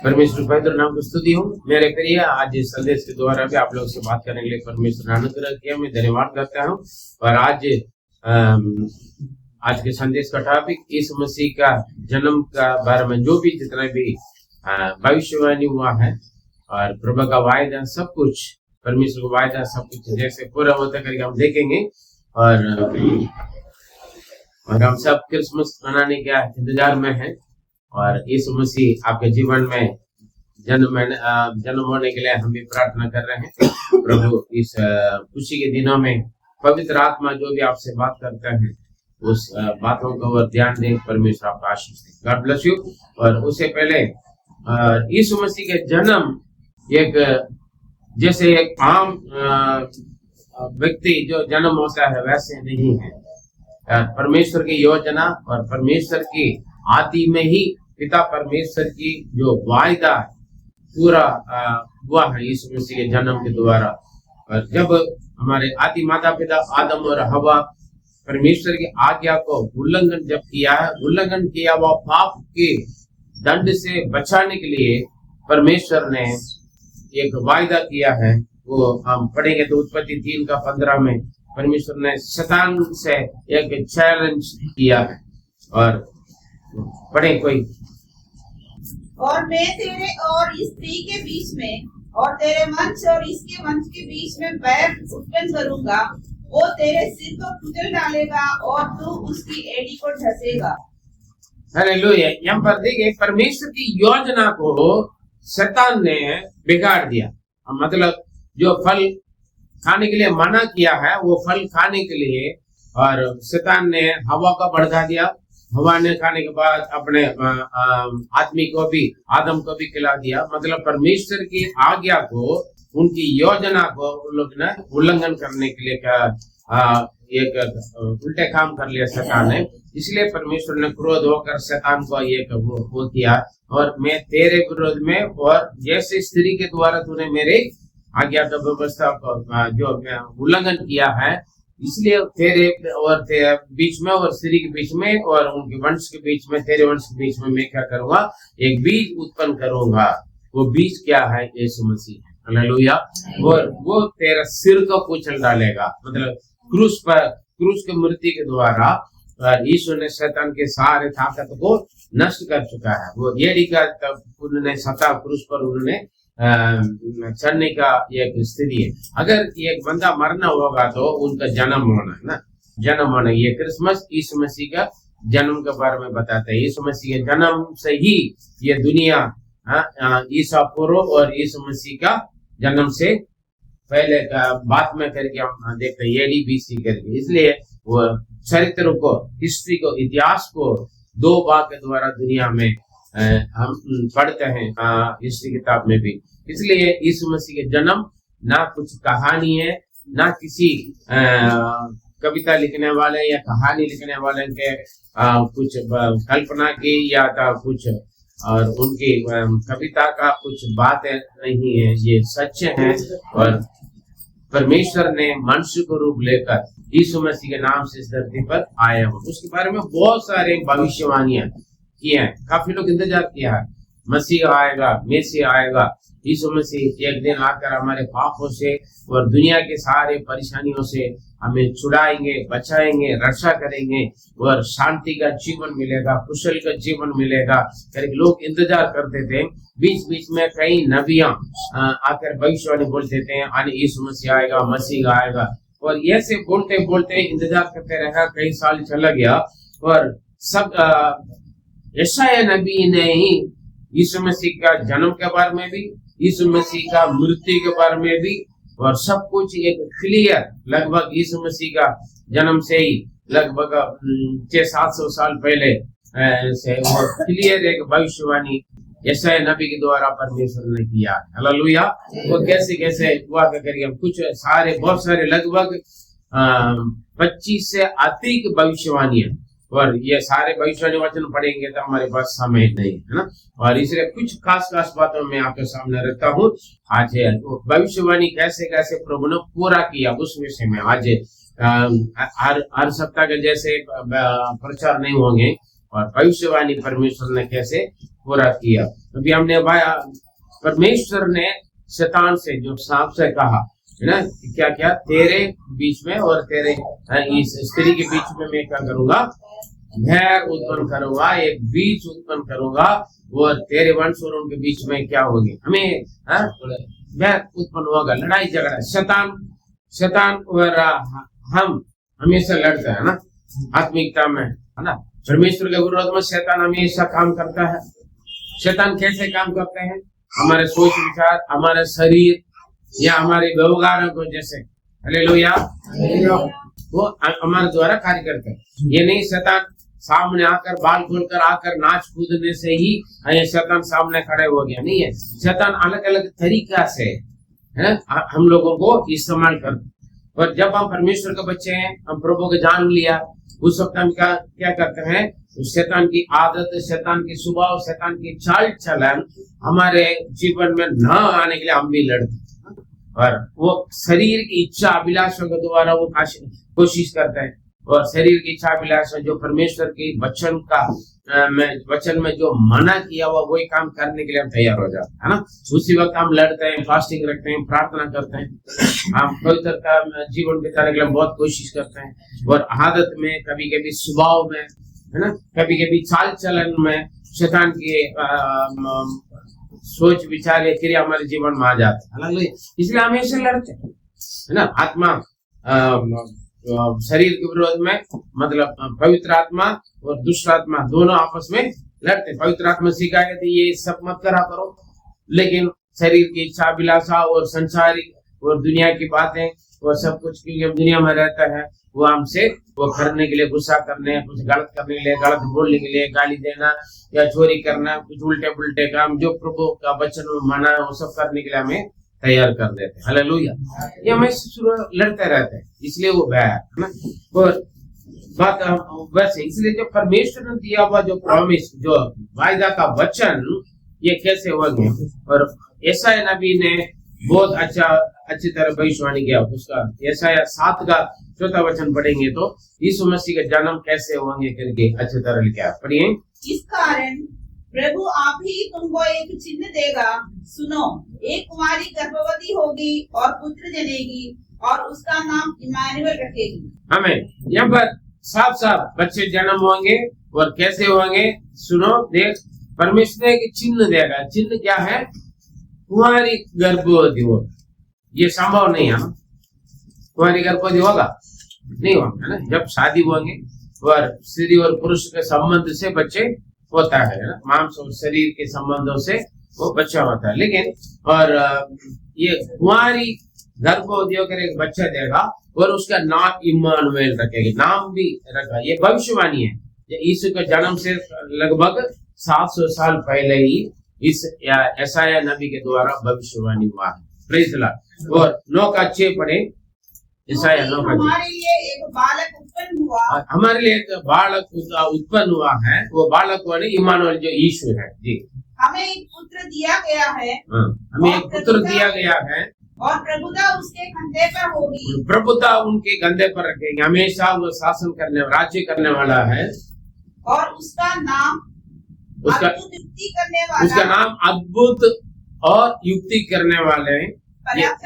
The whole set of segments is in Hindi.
परमेश्वर पवित्र नाम को स्तुति हो। मेरे प्रिय, आज इस संदेश के द्वारा भी आप लोग से बात करने के लिए परमेश्वर ने अनुग्रह किया, मैं धन्यवाद करता हूँ। और आज के संदेश का टॉपिक यीशु मसीह का जन्म का बारे में जो भी जितना भी भविष्यवाणी हुआ है और प्रभु का वायदा, सब कुछ परमेश्वर का वायदा, सब कुछ जैसे पूरा होता करके हम देखेंगे। और हम सब क्रिसमस मनाने का इंतजार में हैं। और यीशु मसीह आपके जीवन में जन्म होने के लिए हम भी प्रार्थना कर रहे हैं। प्रभु इस खुशी के दिनों में पवित्र आत्मा जो भी आपसे बात करता है उस बातों का और ध्यान दें। परमेश्वर आपका आशीष दे। God bless you. और उससे पहले यीशु मसीह के जन्म एक जैसे एक आम व्यक्ति जो जन्म होता है वैसे नहीं है। परमेश्वर की योजना और परमेश्वर की आदि में ही पिता परमेश्वर की जो वायदा पूरा हुआ है यीशु मसीह के जन्म के द्वारा। और जब हमारे आदि माता पिता आदम और हवा परमेश्वर की आज्ञा को उल्लंघन जब उल्लंघन किया, वह पाप के दंड से बचाने के लिए परमेश्वर ने एक वायदा किया है। वो हम पढ़ेंगे तो उत्पत्ति 3:15 में परमेश्वर ने शैतान से एक चैलेंज किया है। और पढ़े कोई। और मैं तेरे और इस स्त्री के बीच में और तेरे वंश और इसके वंश के बीच में बैर उत्पन्न करूंगा। वो तेरे सिर को कुचल डालेगा और तू उसकी एड़ी को ढसेगा। हालेलुया। यहाँ पर देखिए, परमेश्वर की योजना को शैतान ने बिगाड़ दिया। मतलब जो फल खाने के लिए मना किया है वो फल खाने के लिए, और शैतान ने हवा का भड़का दिया। हवा ने खाने के बाद अपने आदमी को भी, आदम को भी खिला दिया। मतलब परमेश्वर की आज्ञा को, उनकी योजना को उन लोग ने उल्लंघन करने के लिए एक उल्टे काम कर लिया शैतान ने। इसलिए परमेश्वर ने क्रोध होकर शैतान को ये वो किया, और मैं तेरे विरोध में, और जैसे स्त्री के द्वारा तूने मेरे आज्ञा का व्यवस्था को जो उल्लंघन किया है, इसलिए तेरे बीच में और स्त्री के बीच में और उनके वंश के बीच में, तेरे वंश के बीच में मैं क्या करूंगा, एक बीज उत्पन्न करूंगा। वो बीज क्या है? यीशु मसीह है। हालेलुया। और वो तेरा सिर को कुचल डालेगा। मतलब क्रूस के मृत्यु के द्वारा यीशु ने शैतान के सारे ताकत को नष्ट कर चुका है। वो एड़ी का उन्होंने सता क्रूस पर उन्होंने चढ़ने का एक स्थिति है। अगर एक बंदा मरना होगा तो उनका जन्म होना है ना, जन्म होना। ये क्रिसमस यीशु मसीह का जन्म के बारे में बताता है। यीशु मसीह के जन्म से ही ये दुनिया, ईसा पूर्व और यीशु मसीह का जन्म से पहले का बात में करके हम देखते हैं AD-BC करके। इसलिए वो चरित्र को, हिस्ट्री को, इतिहास को दो भाग के द्वारा दुनिया में हम पढ़ते हैं हिस्ट्री किताब में भी। इसलिए यीशु मसीह के जन्म ना कुछ कहानी है, ना किसी कविता लिखने वाले या कहानी लिखने वाले के कुछ कल्पना की या कुछ और उनकी कविता का कुछ बातें नहीं है। ये सच है। और परमेश्वर ने मनुष्य को रूप लेकर यीशु मसीह के नाम से इस धरती पर आए हो। उसके बारे में बहुत सारे भविष्यवाणियां किए हैं। काफी लोग इंतजार किया है, मसीह आएगा, मेसिया आएगा। यीशु मसीह एक दिन आकर हमारे पापों से और दुनिया के सारे परेशानियों से हमें छुड़ाएंगे, बचाएंगे, रक्षा करेंगे और शांति का जीवन मिलेगा, कुशल का जीवन मिलेगा करके लोग इंतजार करते थे। बीच बीच में कई नबियां आकर भविष्यवाणी बोलते थे, यीशु मसीह आएगा, मसीह आएगा। और ऐसे बोलते बोलते इंतजार करते रहा, कई साल चला गया। और सब यशायाह नबी ने ही यीशु मसीह का जन्म के बारे में भी, यीशु मसीह का मृत्यु के बारे में भी, और सब कुछ एक क्लियर, लगभग यीशु मसीह का जन्म से ही लगभग 600-700 साल पहले से वो क्लियर एक भविष्यवाणी यशायाह नबी के द्वारा परमेश्वर ने किया। हालेलुया। वो कैसे कैसे हुआ करिए, कुछ सारे, बहुत सारे, लगभग 25 से अधिक भविष्यवाणियां। और ये सारे भविष्यवाणी वचन पढ़ेंगे तो हमारे पास समय नहीं है ना। और इसलिए कुछ खास बातों में आपके सामने रखता हूँ। आज भविष्यवाणी कैसे कैसे प्रभु ने पूरा किया उस विषय में आज हर सप्ताह के जैसे प्रचार नहीं होंगे। और भविष्यवाणी परमेश्वर ने कैसे पूरा किया। अभी हमने परमेश्वर ने शैतान से जो सांप से कहा है ना, क्या क्या तेरे बीच में और तेरे इस स्त्री के बीच में मैं क्या करूंगा, भय उत्पन्न करूंगा, एक बीज उत्पन्न करूंगा और तेरे वंश और उनके बीच में क्या होगी, हमें भय उत्पन्न होगा, लड़ाई झगड़ा। शैतान और हम हमेशा लड़ते हैं ना आत्मिकता में, है ना। परमेश्वर के विरोध में शैतान हमेशा काम करता है। शैतान कैसे काम करते हैं, हमारे सोच विचार, हमारे शरीर या हमारे व्यवहारों को जैसे, हालेलुया, वो हमारे द्वारा कार्य करते हैं। ये नहीं शैतान सामने आकर बाल खोलकर आकर नाच कूदने से ही ये शैतान सामने खड़े हो गया, नहीं है। शैतान अलग अलग तरीका से है हम लोगों को इस्तेमाल करते। और जब हम परमेश्वर के बच्चे हैं, हम प्रभु को जान लिया, उस वक्त हम क्या करते हैं, शैतान की आदत, शैतान की स्वभाव, शैतान की चाल चलन हमारे जीवन में न आने के लिए हम भी लड़ते हैं। और वो शरीर की इच्छा अभिलाषों के द्वारा वो कोशिश करते हैं। और शरीर की इच्छा अभिलाषा जो परमेश्वर के वचन में जो मना किया हुआ वही काम करने के लिए हम तैयार हो जाते हैं ना। उसी वक्त हम लड़ते हैं, फास्टिंग रखते हैं, प्रार्थना करते हैं, हम पवित्रता जीवन बिताने के लिए बहुत कोशिश करते हैं। और आदत में, कभी कभी स्वभाव में, है ना, कभी कभी चाल चलन में शैतान की सोच विचार या क्रिया हमारे जीवन में आ जाते हैं, इसलिए हमेशा लड़ते हैं, है ना। आत्मा शरीर के विरोध में, मतलब पवित्र आत्मा और दुष्ट आत्मा दोनों आपस में लड़ते। पवित्र आत्मा सिखाए थे ये सब मत करा करो, लेकिन शरीर की इच्छा अभिलाषा और संसारिक और दुनिया की बातें और सब कुछ, क्योंकि हम दुनिया में रहता है, वो हमसे वो करने के लिए, गुस्सा करने, कुछ गलत करने के लिए, गलत बोलने के लिए, गाली देना या चोरी करना, कुछ उल्टे पुल्टे काम जो प्रभु का वचन में मना है वो सब करने के लिए हमें तैयार कर देते हैं। हालेलुया। ये हमें लड़ते रहते हैं, इसलिए वो भय है ना। और बात वैसे, इसलिए जो परमेश्वर ने दिया हुआ जो प्रॉमिस, जो वायदा का वचन, ये कैसे होंगे। और यशायाह नबी ने बहुत अच्छी तरह भविष्यवाणी किया। उसका यशायाह 7 का 4 वचन पढ़ेंगे तो यीशु मसीह का जन्म कैसे होंगे करके अच्छी तरह लिखा। पढ़िए। इस कारण प्रभु आप ही तुमको एक चिन्ह देगा, सुनो, एक कुमारी गर्भवती होगी और पुत्र जनेगी और उसका नाम इम्मानुएल रखेगी। हमें यहाँ पर साफ साफ बच्चे जन्म होंगे और कैसे होंगे, सुनो, देख, परमेश्वर एक चिन्ह देगा। चिन्ह क्या है, कुमारी गर्भवती होगी। ये संभव नहीं है ना, कुमारी गर्भवती होगा नहीं होगा ना। जब शादी होंगे और स्त्री और पुरुष के संबंध से बच्चे होता है ना, मांस और शरीर के संबंधों से वो बच्चा होता है। लेकिन और ये कुमारी गर्भवती होकर एक बच्चा देगा और उसका नाम इम्मानुएल रखेगी। नाम भी रखा, ये भविष्यवाणी है। यीशु के जन्म से लगभग 700 साल पहले ही इस यशायाह नबी के द्वारा भविष्यवाणी हुआ है। Praise the Lord. और 9 का 6 पढ़े। यशायाह 9 का 6। हमारे लिए एक बालक उत्पन्न हुआ, हमारे लिए एक बालक उत्पन्न हुआ है। वो बालक वाले इम्मानुएल जो यीशु है जी। हमें एक पुत्र दिया गया है, हमें एक पुत्र दिया गया है और प्रभुता उसके कंधे पर होगी। प्रभुता उनके कंधे पर रखेंगे, हमेशा वो शासन करने, राज्य करने वाला है। और उसका नाम अद्भुत युक्ति करने वाला, उसका नाम अद्भुत और युक्ति करने वाले,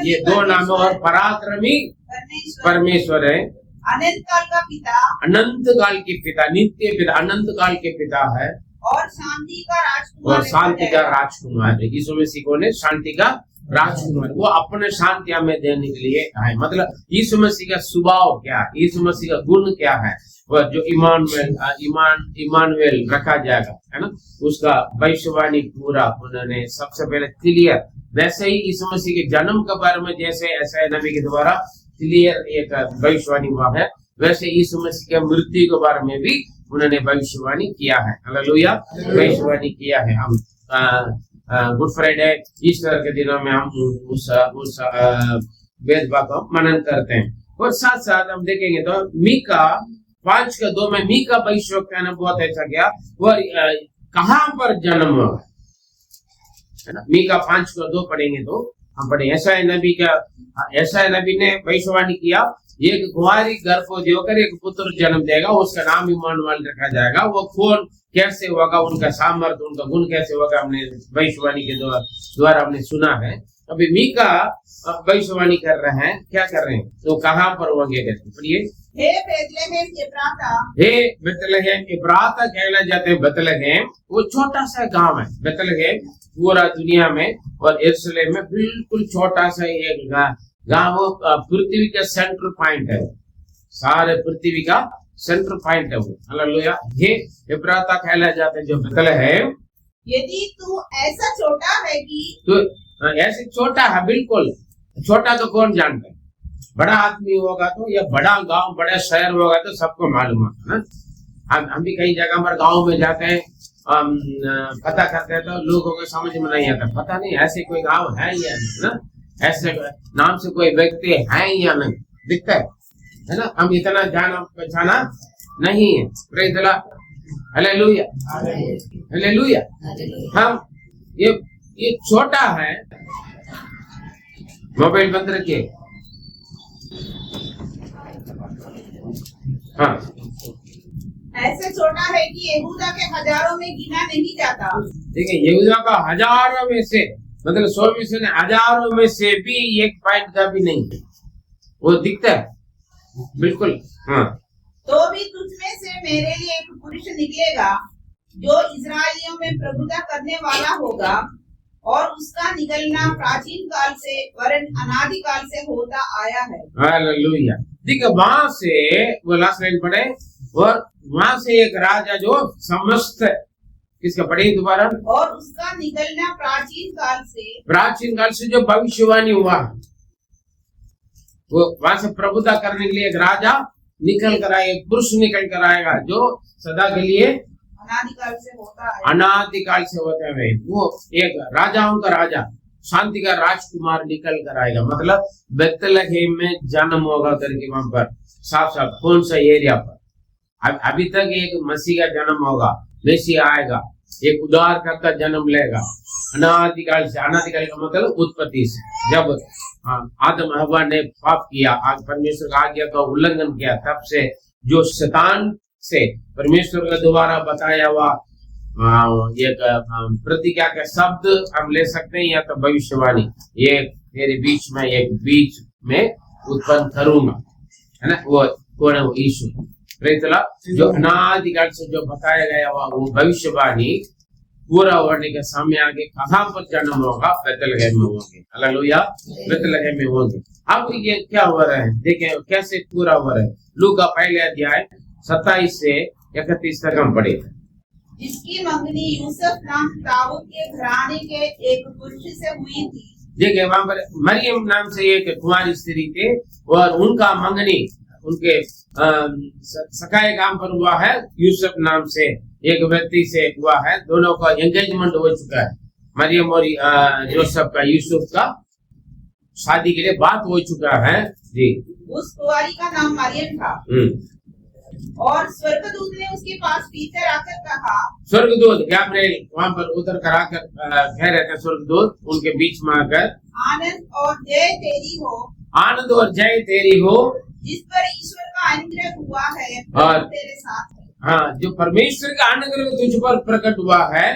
ये 2 नाम। और पराक्रमी परमेश्वर है, अनंत काल का पिता, अनंत काल के पिता, नित्य पिता, अनंत काल के पिता है, और शांति का राजकुमार, और शांति का राजकुमार है। यीशु मसीह को ने शांति का राजकुमार, वो अपने शांति हमें देने के लिए आए। मतलब यीशु मसीह का स्वभाव क्या है, यीशु मसीह का गुण क्या है, वह जो इम्मानुएल रखा जाएगा, है ना, उसका भविष्यवाणी पूरा उन्होंने सबसे पहले क्लियर। वैसे ही यीशु मसीह के जन्म के बारे में जैसे यशायाह नबी के द्वारा क्लियर एक भविष्यवाणी हुआ है, वैसे यीशु मसीह के मृत्यु के बारे में भी उन्होंने भविष्यवाणी किया है। हालेलुया। भविष्यवाणी किया है। हम गुड फ्राइडे, ईस्टर के दिनों में हम उस वेद को मनन करते हैं। और साथ साथ हम देखेंगे तो मीका 5:2 में मीका भविष्यवक्ता ने बहुत अच्छा किया। वो कहाँ पर जन्म हुआ है ना, मीका 5:2 पढ़ेंगे तो हम पढ़े ऐसा नबी ने भविष्यवाणी किया, एक कुंवारी गर्भवती होकर एक पुत्र जन्म देगा, उसका नाम इम्मानुएल रखा जाएगा। वो कौन कैसे होगा, उनका सामर्थ्य, उनका गुण कैसे होगा, हमने भविष्यवाणी के द्वारा हमने सुना है। अभी मीका भविष्यवाणी कर रहे हैं, क्या कर रहे हैं, तो कहाँ पर होंगे कहते पढ़िए। हे बेतलहम एफ्राता, हे बेतलहम एफ्राता कहला जाते हैं। बेतलहम वो छोटा सा गांव है। बेतलहम पूरा दुनिया में और यरूशलेम में बिल्कुल छोटा सा एक गांव, पृथ्वी का सेंटर पॉइंट है, सारे पृथ्वी का सेंटर पॉइंट है वो। हालेलुया। हे एफ्राता कहला जाते हैं जो बेतलहम। यदि तू ऐसा छोटा है कि तो ऐसे छोटा है, बिल्कुल छोटा तो कौन जानता है, बड़ा आदमी होगा तो, या बड़ा गांव बड़ा शहर होगा तो सबको मालूम है ना। हम भी कई जगह पर गांव में जाते हैं, पता करते हैं तो लोगों को समझ में नहीं आता, पता नहीं ऐसे कोई गांव है या नहीं ना, ऐसे नाम से कोई व्यक्ति है या नहीं, दिखता है ना। हम इतना जाना पहचाना नहीं है। Praise the Lord, hallelujah hallelujah. हम ये छोटा है। मोबाइल बंद रखिए। हाँ, ऐसे छोटा है कि यहूदा के हजारों में गिना नहीं जाता। ठीक है, यहूदा का हजारों में से, मतलब 100 में से, हजारों में से भी एक पॉइंट का भी नहीं है, वो दिखता है बिल्कुल। हाँ, तो भी तुझ में से मेरे लिए एक पुरुष निकलेगा जो इस्राएलियों में प्रभुता करने वाला होगा, और उसका निकलना प्राचीन काल से वरन अनादि काल से होता आया है। हालेलुया। देखिए वहां से वो लास्ट लाइन पढ़े, और वहां से एक राजा जो समस्त, किसका पढ़े दोबारा, और उसका निकलना प्राचीन काल से जो भविष्यवाणी हुआ, वो वहां से प्रभुता करने के लिए एक राजा निकल कर आए, एक पुरुष निकल कर आएगा जो सदा के लिए अनादिकाल से होते हुए, वो एक राजाओं का राजा, शांति का राजकुमार निकल कर आएगा। मतलब बेतलहम में जन्म होगा करके वहां पर साफ साफ कौन सा एरिया पर। अभी तक एक मसीह का जन्म होगा, मसीह आएगा, एक उद्धारकर्ता जन्म लेगा अनादिकाल से। अनादिकाल का मतलब उत्पत्ति से, जब आदम हवा ने पाप किया, आज परमेश्वर का आज्ञा का उल्लंघन किया, तब से जो शैतान से परमेश्वर का दोबारा बताया हुआ एक प्रतिज्ञा का शब्द हम ले सकते हैं, या तो भविष्यवाणी, ये तेरे बीच में एक बीच में उत्पन्न करूंगा, है ना, वो कौन है, वो यीशु। Praise the Lord. जो अनादिकाल से जो बताया गया हुआ वो भविष्यवाणी पूरा होने के समय आगे कहाँ पर जन्म होगा, बेतलहम में होंगे। हालेलुया, बेतलहम में होंगे। अब ये क्या हो रहा है, देखें कैसे पूरा हो रहा है। लूका पहले अध्याय 27 से 31 तक हम पढ़े। जिसकी मंगनी यूसुफ नाम दाऊद के घराने के एक पुरुष से हुई थी। देखिए वहां पर मरियम नाम से एक कुंवारी स्त्री थे, और उनका मंगनी उनके सखाए काम पर हुआ है, यूसुफ नाम से एक व्यक्ति से हुआ है। दोनों का एंगेजमेंट हो चुका है, मरियम और जोसेफ का, यूसुफ का शादी के लिए बात हो चुका है जी। उस कुंवारी का नाम मरियम था। और स्वर्गदूत ने उसके पास भीतर आकर कहा, स्वर्गदूत गैब्रिएल वहां पर उतर कर आकर कह रहे थे, स्वर्गदूत उनके बीच में आकर, आनंद और जय तेरी हो, आनंद और जय तेरी हो, जिस पर ईश्वर का अनुग्रह हुआ है, और तेरे साथ है। हाँ, जो परमेश्वर का अनुग्रह तुझ पर प्रकट हुआ है,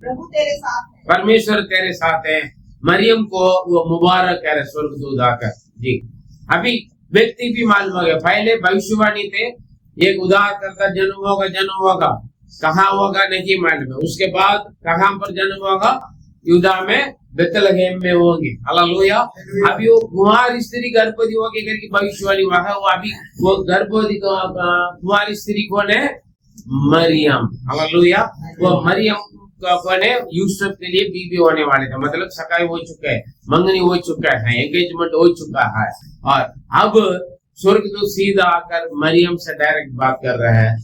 प्रभु तेरे साथ है, परमेश्वर तेरे साथ है। मरियम को वो मुबारक कह रहे स्वर्गदूत आकर जी। अभी व्यक्ति भी मालूम हो गया, पहले भविष्यवाणी थे, एक उद्धारकर्ता जन्म होगा, कहाँ होगा नहीं मालूम है। उसके बाद कहाँ पर जन्म होगा, यूदा में, बेतलहम में होंगे। हालेलुया। अभी वो कुंवारी स्त्री गर्भवती होगी करके भविष्यवाणी हुआ है, वो अभी वो गर्भवती कुंवारी स्त्री कौन है, मरियम। हालेलुया। वो मरियम कौन है, यूसुफ के लिए बीबी होने वाले थे, मतलब सगाई हो चुका है, मंगनी हो चुका है, एंगेजमेंट हो चुका है। और अब स्वर्गदूत सीधा आकर मरियम से डायरेक्ट बात कर रहा है,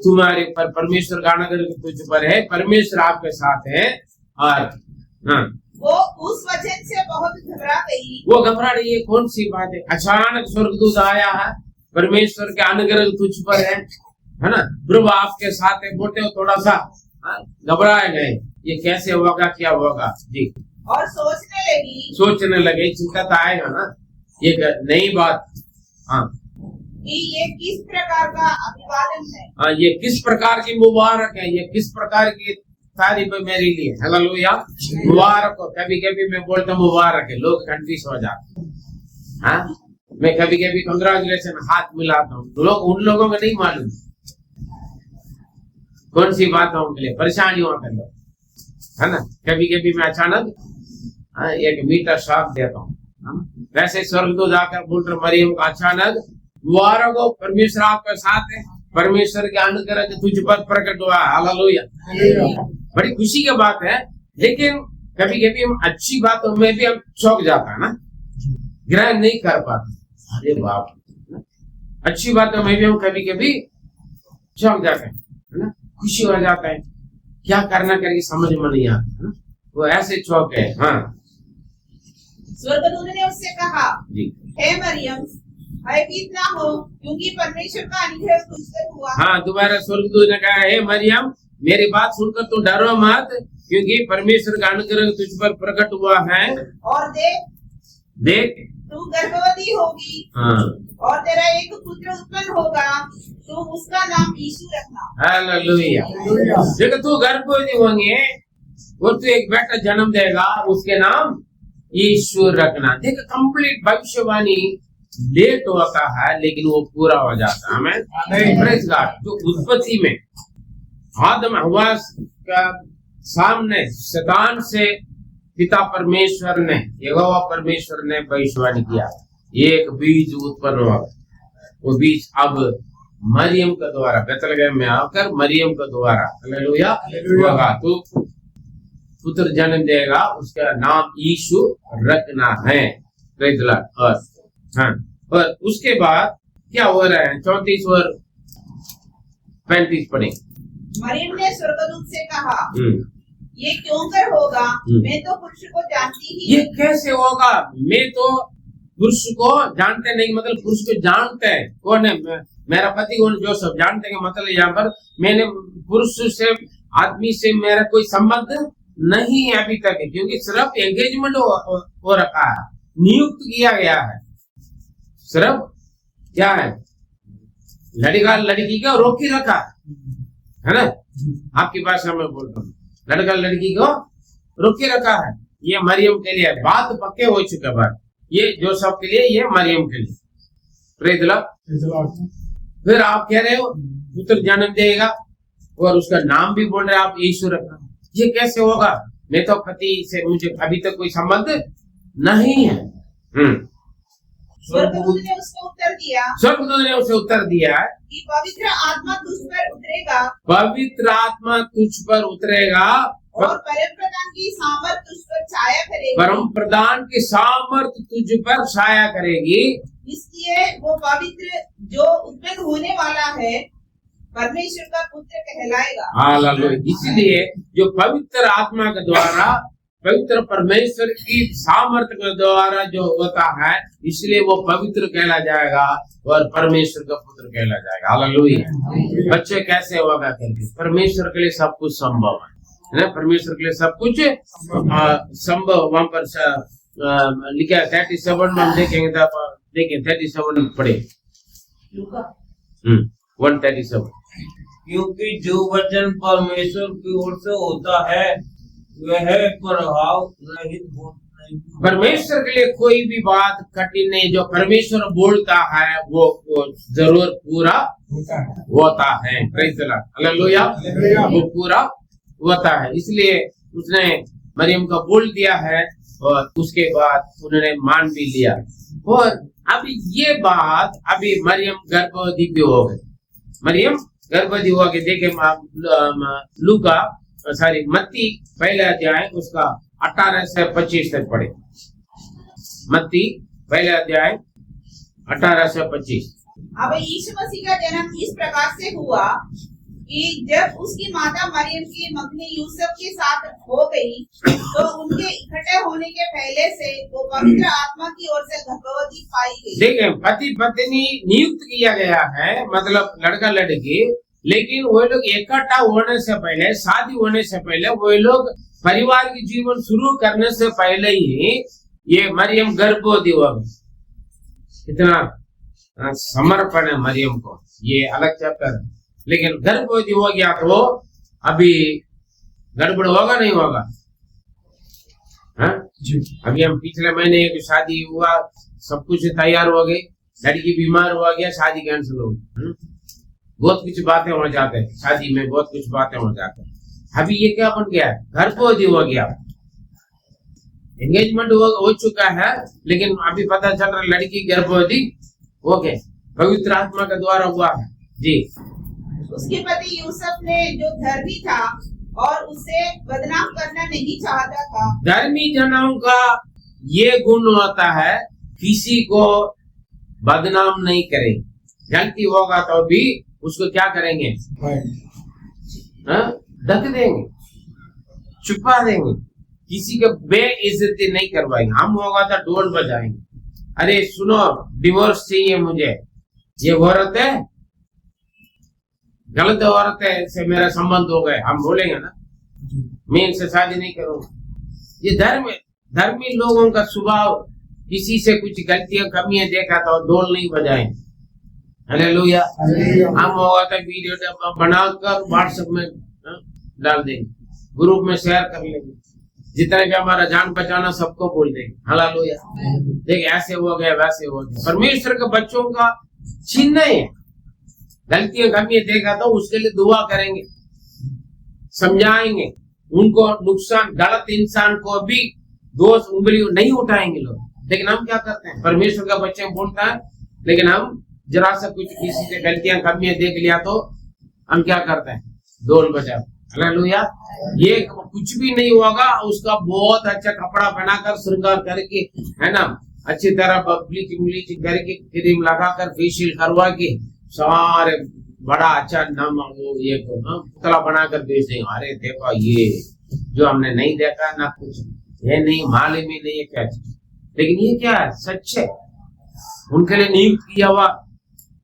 तुम्हारे पर परमेश्वर का अनुग्रह तुझ पर है, परमेश्वर आपके साथ है। और वो उस वचन से बहुत घबरा गई। वो घबरा रही है, कौन सी बात है, अचानक स्वर्गदूत आया है, परमेश्वर के अनुग्रह तुझ पर है ना, प्रभु आपके साथ है, बोलते हो थोड़ा सा घबराए गए, ये कैसे होगा, क्या होगा जी। और सोचने लगे, चिंता तो आएगा ना, ये नई बात। हाँ, कि ये किस प्रकार का अभिवादन है। हाँ, ये किस प्रकार की मुबारक है, ये किस प्रकार की तारीफ है मेरे लिए। हालेलुया, मुबारक हो। कभी कभी मैं बोलता मुबारक है, लोग कंफ्यूज हो जाते हैं। हाँ, मैं कभी कभी कंग्रेचुलेशन हाथ मिलाता हूँ, लोग उन लोगों को नहीं मालूम कौन सी बातों के लिए परेशानियों के लोग, है ना। कभी कभी मैं अचानक एक मीठा शॉक देता हूँ। वैसे स्वर्गदूत आकर बोल रहे मरियम का अचानक मुबारक हो, परमेश्वर आपके साथ है, परमेश्वर के अनुग्रह तुझ पर प्रकट हुआ। हालेलुया, बड़ी खुशी की बात है। लेकिन कभी कभी हम अच्छी बातों में भी हम चौंक जाता है ना, ग्रहण नहीं कर पाते। अरे बाप, अच्छी बातों में भी हम कभी कभी चौंक जाते हैं, है ना, खुशी हो जाता है, क्या करना करके समझ में नहीं आता, है ना, वो ऐसे चौक है। हाँ, स्वर्गदूत ने उससे कहा, जी, हे मरियम, भयभीत ना हो, क्योंकि परमेश्वर का अनुग्रह तुझ पर हुआ। हाँ, दोबारा स्वर्गदूत ने कहा, हे मरियम, मेरी बात सुनकर तू डरो मत, क्योंकि परमेश्वर का अनुग्रह तुझ पर प्रकट हुआ है। और देख तू गर्भवती होगी, हाँ, और तेरा एक पुत्र उत्पन्न होगा, तू उसका नाम यीशु रखना। हालेलुया, देखो तू गर्भवती होंगे और तू एक बेटा जन्म देगा, उसके नाम यीशु रखना। देखो कंप्लीट भविष्यवाणी लेट होता है लेकिन वो पूरा हो जाता है। हमें प्रेज़ गॉड, जो उत्पत्ति में आदम हवा का सामने शैतान से पिता परमेश्वर ने, यहोवा परमेश्वर ने भविष्यवाणी किया, एक बीज उत्पन्न हुआ। वो बीज अब मरियम के द्वारा बेतलहम में आकर मरियम के द्वारा हालेलुया होगा, तो पुत्र जन्म देगा, उसका नाम यीशु रखना है। Praise God. और हाँ, और उसके बाद क्या हो रहा है, 34 और 35 पढ़े। मरियम ने स्वर्गदूत से कहा, ये क्यों कर होगा, मैं तो पुरुष को जानती ही। ये कैसे होगा, मैं तो पुरुष को जानते नहीं, मतलब पुरुष को जानते हैं कौन है, मेरा पति कौन, जो सब जानते हैं। मतलब यहाँ पर मैंने पुरुष से, आदमी से मेरा कोई संबंध नहीं है अभी तक, क्योंकि सिर्फ एंगेजमेंट हो रखा है, नियुक्त किया गया है। सिर्फ क्या है, लड़का लड़की को रोकी रखा है ना, आपकी भाषा में बोलता हूँ, लड़का लड़की को रोके रखा है। ये मरियम के लिए बात पक्के हो चुके बात, ये जो सब के लिए, ये मरियम के लिए। Praise the Lord. फिर आप कह रहे हो पुत्र जन्म देगा और उसका नाम भी बोल रहे आप यीशु रखना, ये कैसे होगा, मैं तो पति से मुझे अभी तक कोई संबंध नहीं है। स्वर्गदूत ने उसको उत्तर दिया, स्वर्गदूत ने उसे उत्तर दिया कि पवित्र आत्मा तुझ पर उतरेगा, पवित्र आत्मा तुझ पर उतरेगा, और परम प्रधान की सामर्थ तुझ पर छाया करेगी, परम प्रधान की सामर्थ तुझ पर छाया करेगी। इसलिए वो पवित्र जो उत्पन्न होने वाला है परमेश्वर का पुत्र कहलाएगा। हालेलुया, इसलिए जो पवित्र आत्मा के द्वारा, पवित्र परमेश्वर की सामर्थ्य के द्वारा जो होता है, इसलिए वो पवित्र कहला जाएगा और परमेश्वर का पुत्र कहला जाएगा। हालेलुया। बच्चे कैसे होगा करके, परमेश्वर के लिए सब कुछ संभव है ना, परमेश्वर के लिए सब कुछ संभव। वहां पर लिखा है 37 में, हम देखेंगे तो देखिए 37 पढ़े, 137। क्योंकि जो वचन परमेश्वर की ओर से होता है वह प्रभाव रहित होता नहीं। परमेश्वर के लिए कोई भी बात कठिन नहीं, जो परमेश्वर बोलता है वो जरूर पूरा होता है। प्रेज़ द लॉर्ड, हालेलुया, वो पूरा होता है। इसलिए उसने मरियम को बोल दिया है और उसके बाद उन्होंने मान भी लिया। और अभी ये बात, अभी मरियम गर्भवती भी हो गई, मरियम गर्भवती हो गई। देखे लूका मत्ती पहला अध्याय उसका 18 से 25 तक पढ़े। मत्ती पहला अध्याय 18 से 25। अब यीशु मसीह का जन्म इस प्रकार से हुआ कि जब उसकी माता मरियम की मंगनी यूसुफ के साथ हो गई, तो उनके इकट्ठे होने के पहले से वो पवित्र आत्मा की ओर से गर्भवती पाई गई। देखें, पति पत्नी नियुक्त किया गया है, मतलब लड़का लड़की, लेकिन वो लोग इकट्ठा होने से पहले, शादी होने से पहले, वो लोग परिवार की जीवन शुरू करने से पहले ही ये मरियम गर्भवती हो गई। कितना समर्पण है मरियम को, ये अलग चैप्टर है। लेकिन गर्भवती हो गया तो अभी गड़बड़ होगा नहीं होगा? हाँ जी। अभी हम पिछले महीने एक शादी हुआ, सब कुछ तैयार हो गई, लड़की बीमार हो गया, शादी कैंसिल हो गई। बहुत कुछ बातें हो जाते हैं शादी में, बहुत कुछ बातें हो जाते हैं। अभी ये क्या बन गया? गर्भवती हो गया, एंगेजमेंट हो चुका है, लेकिन अभी पता चल रहा लड़की गर्भवती हो गए, पवित्र आत्मा के द्वारा हुआ है जी। उसके पति यूसुफ ने जो धर्मी था और उसे बदनाम करना नहीं चाहता था। धर्मी जनों का ये गुण होता है, किसी को बदनाम नहीं करेंगे, गलती होगा तो भी उसको क्या करेंगे? ढक देंगे, छुपा देंगे, किसी को बेइज्जती नहीं करवाएंगे। हम होगा तो ढोल बजाएंगे, अरे सुनो डिवोर्स चाहिए मुझे, ये औरत है, गलत औरत है, इससे मेरा संबंध हो गए, हम बोलेंगे ना, मैं इनसे शादी नहीं करूंगा। ये धर्मी लोगों का स्वभाव, किसी से कुछ गलतियां कमियां देखा तो ढोल नहीं बजाएंगे। हालेलुया। हम होगा तो वीडियो बनाकर व्हाट्सएप में डाल देंगे, ग्रुप में शेयर कर लेंगे, जितने भी हमारा जान पहचाना सबको बोल देंगे। हालेलुया। देख ऐसे हो गया, वैसे हो गया। परमेश्वर के बच्चों का चिन्ह है, गलतियां कमियां देखा तो उसके लिए दुआ करेंगे, समझाएंगे, उनको नुकसान, गलत इंसान को भी दोष उंगली नहीं उठाएंगे लोग। लेकिन हम क्या करते हैं? परमेश्वर का बच्चे बोलता है, लेकिन हम जरा सा कुछ किसी से गलतियां कमियां देख लिया तो हम क्या करते हैं? ढोल बजा। हालेलुया। ये कुछ भी नहीं होगा, उसका बहुत अच्छा कपड़ा बनाकर श्रृंगार करके, है ना, अच्छी तरह ब्लीचिंग करके, क्रीम लगाकर, फेशियल करवा के, सारे बड़ा अच्छा नाम वो ये पुतला बनाकर बेच देंगे। अरे देखो ये जो हमने नहीं देखा ना, कुछ ये नहीं मालूम ही नहीं है क्या चीज, लेकिन ये क्या है? सच है। उनके लिए नियुक्त किया हुआ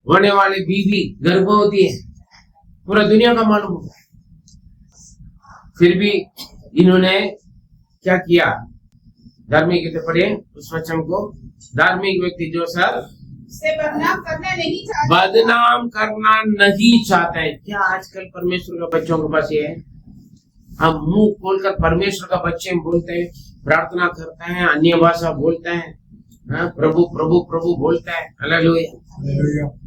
होने वाली बीवी गर्भवती है, पूरा दुनिया का मालूम होगा। फिर भी इन्होंने क्या किया? धार्मिक पढ़े उस वचन को, धार्मिक व्यक्ति जो सर से बदनाम करना नहीं चाहते, बदनाम करना नहीं चाहते हैं। क्या आजकल परमेश्वर के बच्चों के पास ये है? हम मुंह खोलकर परमेश्वर का बच्चे बोलते हैं, प्रार्थना करते हैं, अन्य भाषा बोलते हैं, प्रभु प्रभु प्रभु बोलते हैं। हालेलुया।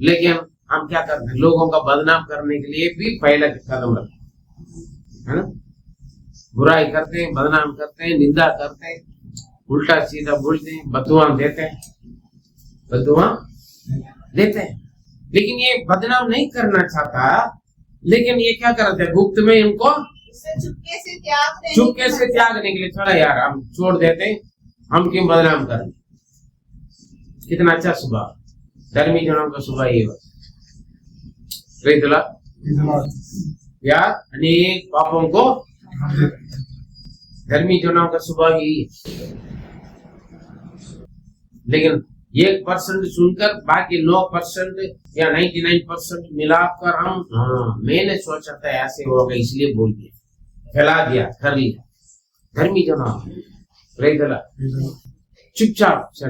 लेकिन हम क्या करते हैं? लोगों का बदनाम करने के लिए भी पहला कदम रखते हैं, बुराई करते हैं, बदनाम करते हैं, निंदा करते हैं, उल्टा सीधा बोलते हैं, बदुआ देते हैं, लेकिन ये बदनाम नहीं करना चाहता। लेकिन ये क्या करते हैं? गुप्त में इनको चुपके से त्यागने के लिए, थोड़ा यार हम छोड़ देते हैं, हम क्यों बदनाम करें। कितना अच्छा स्वभाव, धर्मी जनों का स्वभाव ये यार, अनेक पापों को धर्मी जनों का स्वभाव यही है। लेकिन 1% सुनकर बाकी 9% या 99% मिलाकर हम मैंने सोचा था ऐसे होगा इसलिए बोल दिया, फैला दिया, कर लिया। धर्मी जना चुपचाप से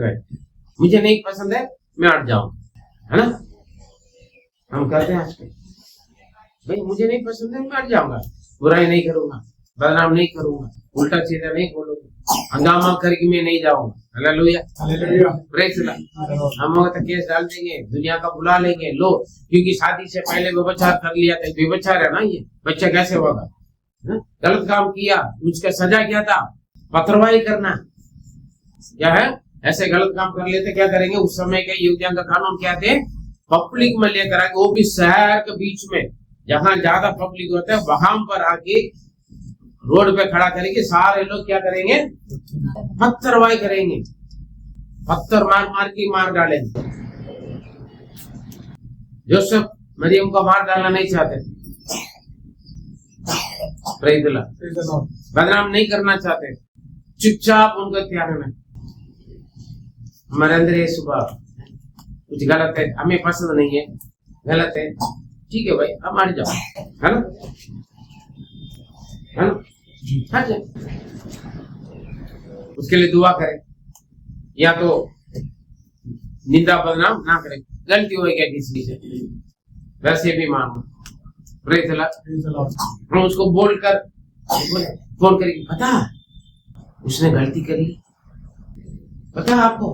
मुझे नहीं पसंद है, मैं हट जाऊं, है ना? हम कहते हैं आजकल, भाई मुझे नहीं पसंद है, मैं हट जाऊंगा, बुराई नहीं करूंगा, बदनाम नहीं करूंगा, उल्टा सीधा नहीं बोलूंगा, हंगामा करके मैं नहीं जाऊंगा। हालेलुया। हम तो केस डाल देंगे, दुनिया का बुला लेंगे, लो क्योंकि शादी से पहले व्यभिचार कर लिया था, व्यभिचार है ना, ये बच्चा कैसे होगा? गलत काम किया, उसका सजा क्या था? पथरवाही करना। क्या है? ऐसे गलत काम कर लेते, क्या करेंगे? उस समय के युवतियों का कानून क्या थे? पब्लिक में लेकर आके, वो भी शहर के बीच में जहां ज्यादा पब्लिक होता है वहां पर आके रोड पे खड़ा करेंगे, सारे लोग क्या करेंगे? पत्थरवाही करेंगे, पत्थर मार मार के मार डालेंगे। जोसेफ मरियम को मार डालना नहीं चाहते, बदनाम नहीं करना चाहते, चुपचाप उनको त्याग में। हमारे अंदर ये स्वभाव कुछ गलत है, हमें पसंद नहीं है, गलत है, ठीक है भाई, अब मान जाओ, है ना, है ना, अच्छा। उसके लिए दुआ करें, या तो निंदा बदनाम ना करें, गलती हो क्या किसी से वैसे भी मानो, प्रेज़ द लॉर्ड। हम उसको बोलकर फोन करेंगे, पता उसने गलती करी, पता आपको,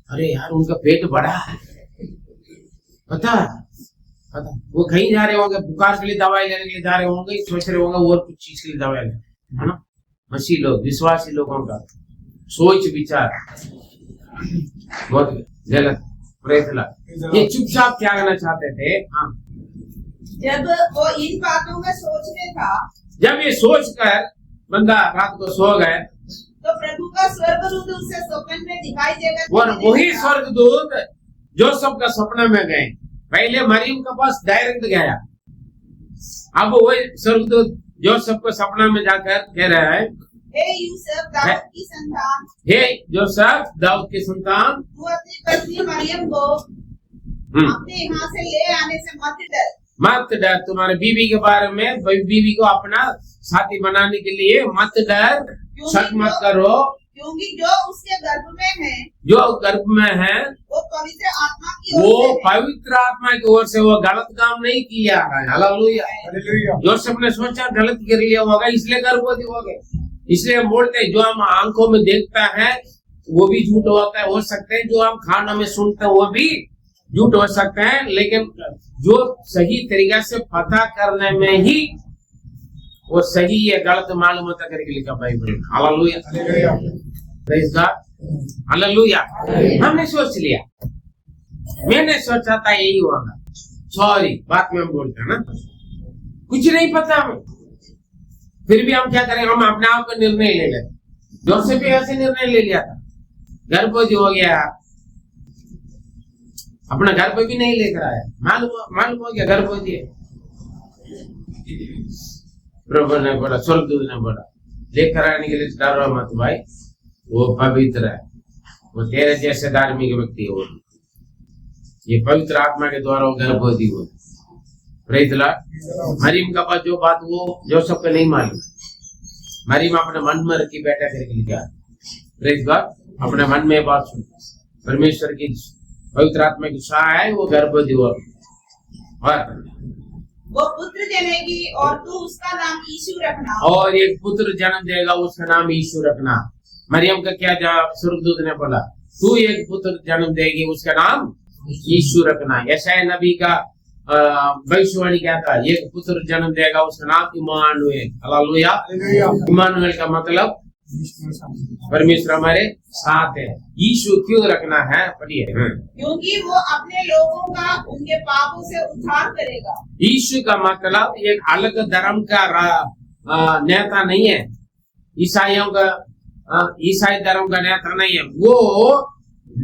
अरे यार उनका पेट बड़ा है, पता वो कहीं जा रहे होंगे, बुखार के लिए दवाई लेने के लिए जा रहे होंगे, सोच रहे होंगे और कुछ चीज के लिए दवाई लेने, है ना। मसीह लोग, विश्वासी लोगों का सोच विचार बहुत गलत, प्रेज़ द लॉर्ड। ये चुपचाप त्यागना चाहते थे। हाँ, जब वो इन बातों में सोचने था, जब ये सोचकर बंदा रात को सो गए, तो प्रभु का स्वर्गदूत उसे स्वप्न में दिखाई देगा। और वही स्वर्गदूत जोसेफ का सपना में गए। पहले मरियम के पास डायरेक्ट गया, अब वही स्वर्गदूत जोसेफ को सपना में जाकर कह रहा है, हे यूसुफ दाऊद की संतान, हे जोसेफ दाऊद की संतान, तू अपनी पत्नी मरियम को अपने यहाँ से ले आने से मत डर। तुम्हारे बीवी के बारे में, बीवी को अपना साथी बनाने के लिए मत डर, शक मत करो, क्योंकि जो उसके गर्भ में है, जो गर्भ में है वो पवित्र आत्मा की ओर से है। पवित्र आत्मा की ओर से, वो गलत काम नहीं किया है। हालेलुया। जोसेफ ने सोचा गलत कर लिया होगा, इसलिए गर्भवती हो गए। इसलिए हम बोलते हैं, जो हम आंखों में देखता है वो भी झूठ होता है, हो सकते हैं, जो हम कानों में सुनते हैं वो भी झूठ हो सकते हैं, लेकिन जो सही तरीका से पता करने में ही वो सही है गलत मालूम होता करके लिखा Bible. Hallelujah, praise God, hallelujah. हमने सोच लिया, मैंने सोचा था यही होगा, सॉरी, बात में हम बोलते हैं ना, कुछ नहीं पता हमें, फिर भी हम क्या करें, हम अपने आप को निर्णय ले लेते। जोसेफ भी ऐसे निर्णय ले लिया था, गर्भवती हो गया, अपना घर पे भी नहीं लेकर आया, मालूम हो गया गर्भवती है। प्रभु ने बोला, स्वर्गदूत ने बोला, लेकर आने के लिए डरो मत भाई, वो पवित्र है, वो तेरे जैसे धार्मिक व्यक्ति है, वो ये पवित्र आत्मा के द्वारा वो गर्भवती हुई। Praise the Lord. मरियम का बात, जो बात वो जोसेफ को नहीं मालूम, मरियम अपने मन में रखी बैठा करके लिखा। प्रेज़ गॉड, अपने मन में बात सुन, परमेश्वर की पवित्र आत्मा की सहाय है, वो गर्भवती हुआ और वो पुत्र जनेगी और तू उसका नाम यीशु रखना। और एक पुत्र जन्म देगा, उसका नाम यीशु रखना। मरियम का क्या जवाब स्वर्गदूत ने बोला, तू एक पुत्र जन्म देगी, उसका नाम यीशु रखना। यशायाह नबी का भविष्यवाणी क्या था, एक पुत्र जन्म देगा, उसका नाम इम्मानुएल। हालेलुया। इम्मानुएल का मतलब परमेश्वर हमारे साथ है। यीशु क्यों रखना है, पढ़िए। क्योंकि वो अपने लोगों का उनके पापों से उद्धार करेगा। यीशु का मतलब एक अलग धर्म का नेता नहीं है, ईसाइयों का, ईसाई धर्म का नेता नहीं है, वो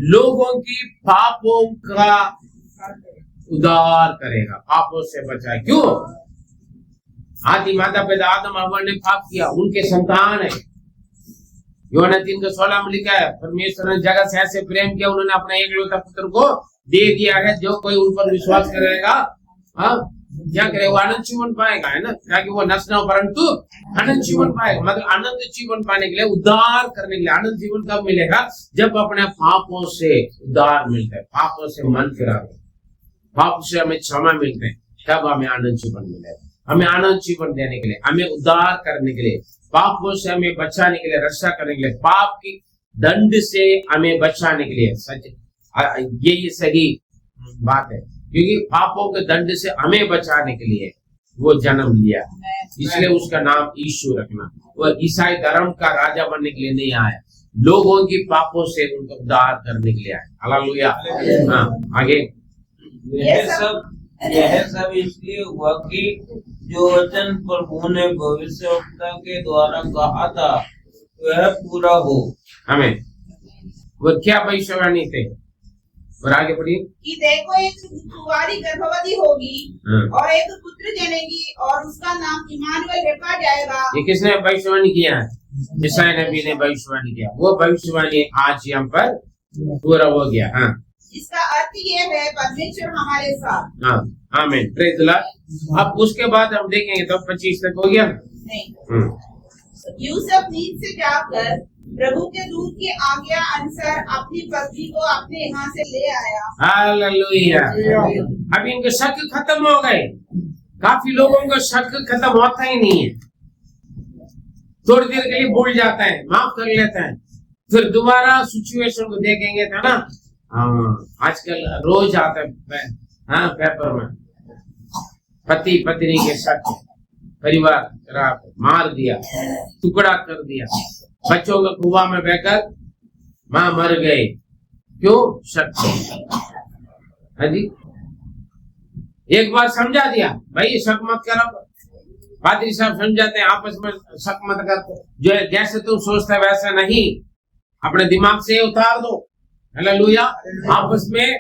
लोगों की पापों का उद्धार करेगा, पापों से बचाए। क्यों? आदि माता पिता आदम हव्वा ने पाप किया, उनके संतान है। यूहन्ना 3:16 में लिखा है, परमेश्वर ने जगत से ऐसे प्रेम किया, उन्होंने अपना एकलौता पुत्र को दे दिया है, जो कोई उन पर विश्वास करेगा, क्या करेगा, वो अनंत जीवन पाएगा, है ना, ताकि वो नष्ट न हो परंतु अनंत जीवन पाएगा। मतलब अनंत जीवन पाने के लिए, उद्धार करने के लिए। अनंत जीवन कब मिलेगा? जब अपने पापों से उद्धार मिलता है, पापों से मन फिरा, पाप से हमें क्षमा मिलते हैं, तब हमें आनंद जीवन मिलेगा। हमें आनंद जीवन देने के लिए, हमें उद्धार करने के लिए, पापों से हमें बचाने के लिए, रक्षा करने के लिए, पाप की दंड से हमें बचाने के लिए। सच ये सही बात है, क्योंकि पापों के दंड से हमें बचाने के लिए वो जन्म लिया, इसलिए उसका नाम यीशु रखना। वो ईसाई धर्म का राजा बनने के लिए नहीं आया, लोगों की पापों से उनको उद्धार करने के लिए आया। हालेलुया। हाँ, आगे। यह सब इसलिए हुआ कि जो वचन प्रभु ने भविष्यवक्ता के द्वारा कहा था वह पूरा हो। हमें वो क्या भविष्यवाणी थे, और आगे पढ़िए। कि देखो एक कुंवारी गर्भवती होगी और एक पुत्र जनेगी और उसका नाम इम्मानुएल रखा जाएगा। ये किसने भविष्यवाणी किया है? यशायाह नबी ने भविष्यवाणी किया। वो भविष्यवाणी आज यहाँ पर पूरा हो गया। हाँ, इसका अर्थ ये है परमेश्वर हमारे साथ। हाँ, आमीन, प्रेज द लॉर्ड। अब उसके बाद हम देखेंगे तो 25 तक हो गया। नहीं, यूसुफ नींद से जाकर प्रभु के दूत की आज्ञा अनुसार अपनी पत्नी को अपने यहाँ से ले आया। हालेलुया। अब इनके शक खत्म हो गए। काफी लोगों का शक खत्म होता ही नहीं है, थोड़ी देर के लिए भूल जाते हैं, माफ कर लेते हैं, फिर दोबारा सिचुएशन को देखेंगे था ना। हाँ, आजकल रोज आता है हाँ पेपर में, पति पत्नी के शक, परिवार मार दिया, टुकड़ा कर दिया, बच्चों का कुआं में बहकर मां मर गए, क्यों? शक। हाँ जी, एक बार समझा दिया, भाई शक मत करो, पादरी साहब समझाते हैं आपस में शक मत कर, जो है जैसे तुम सोचते वैसा नहीं, अपने दिमाग से उतार दो। हालेलुया। आपस में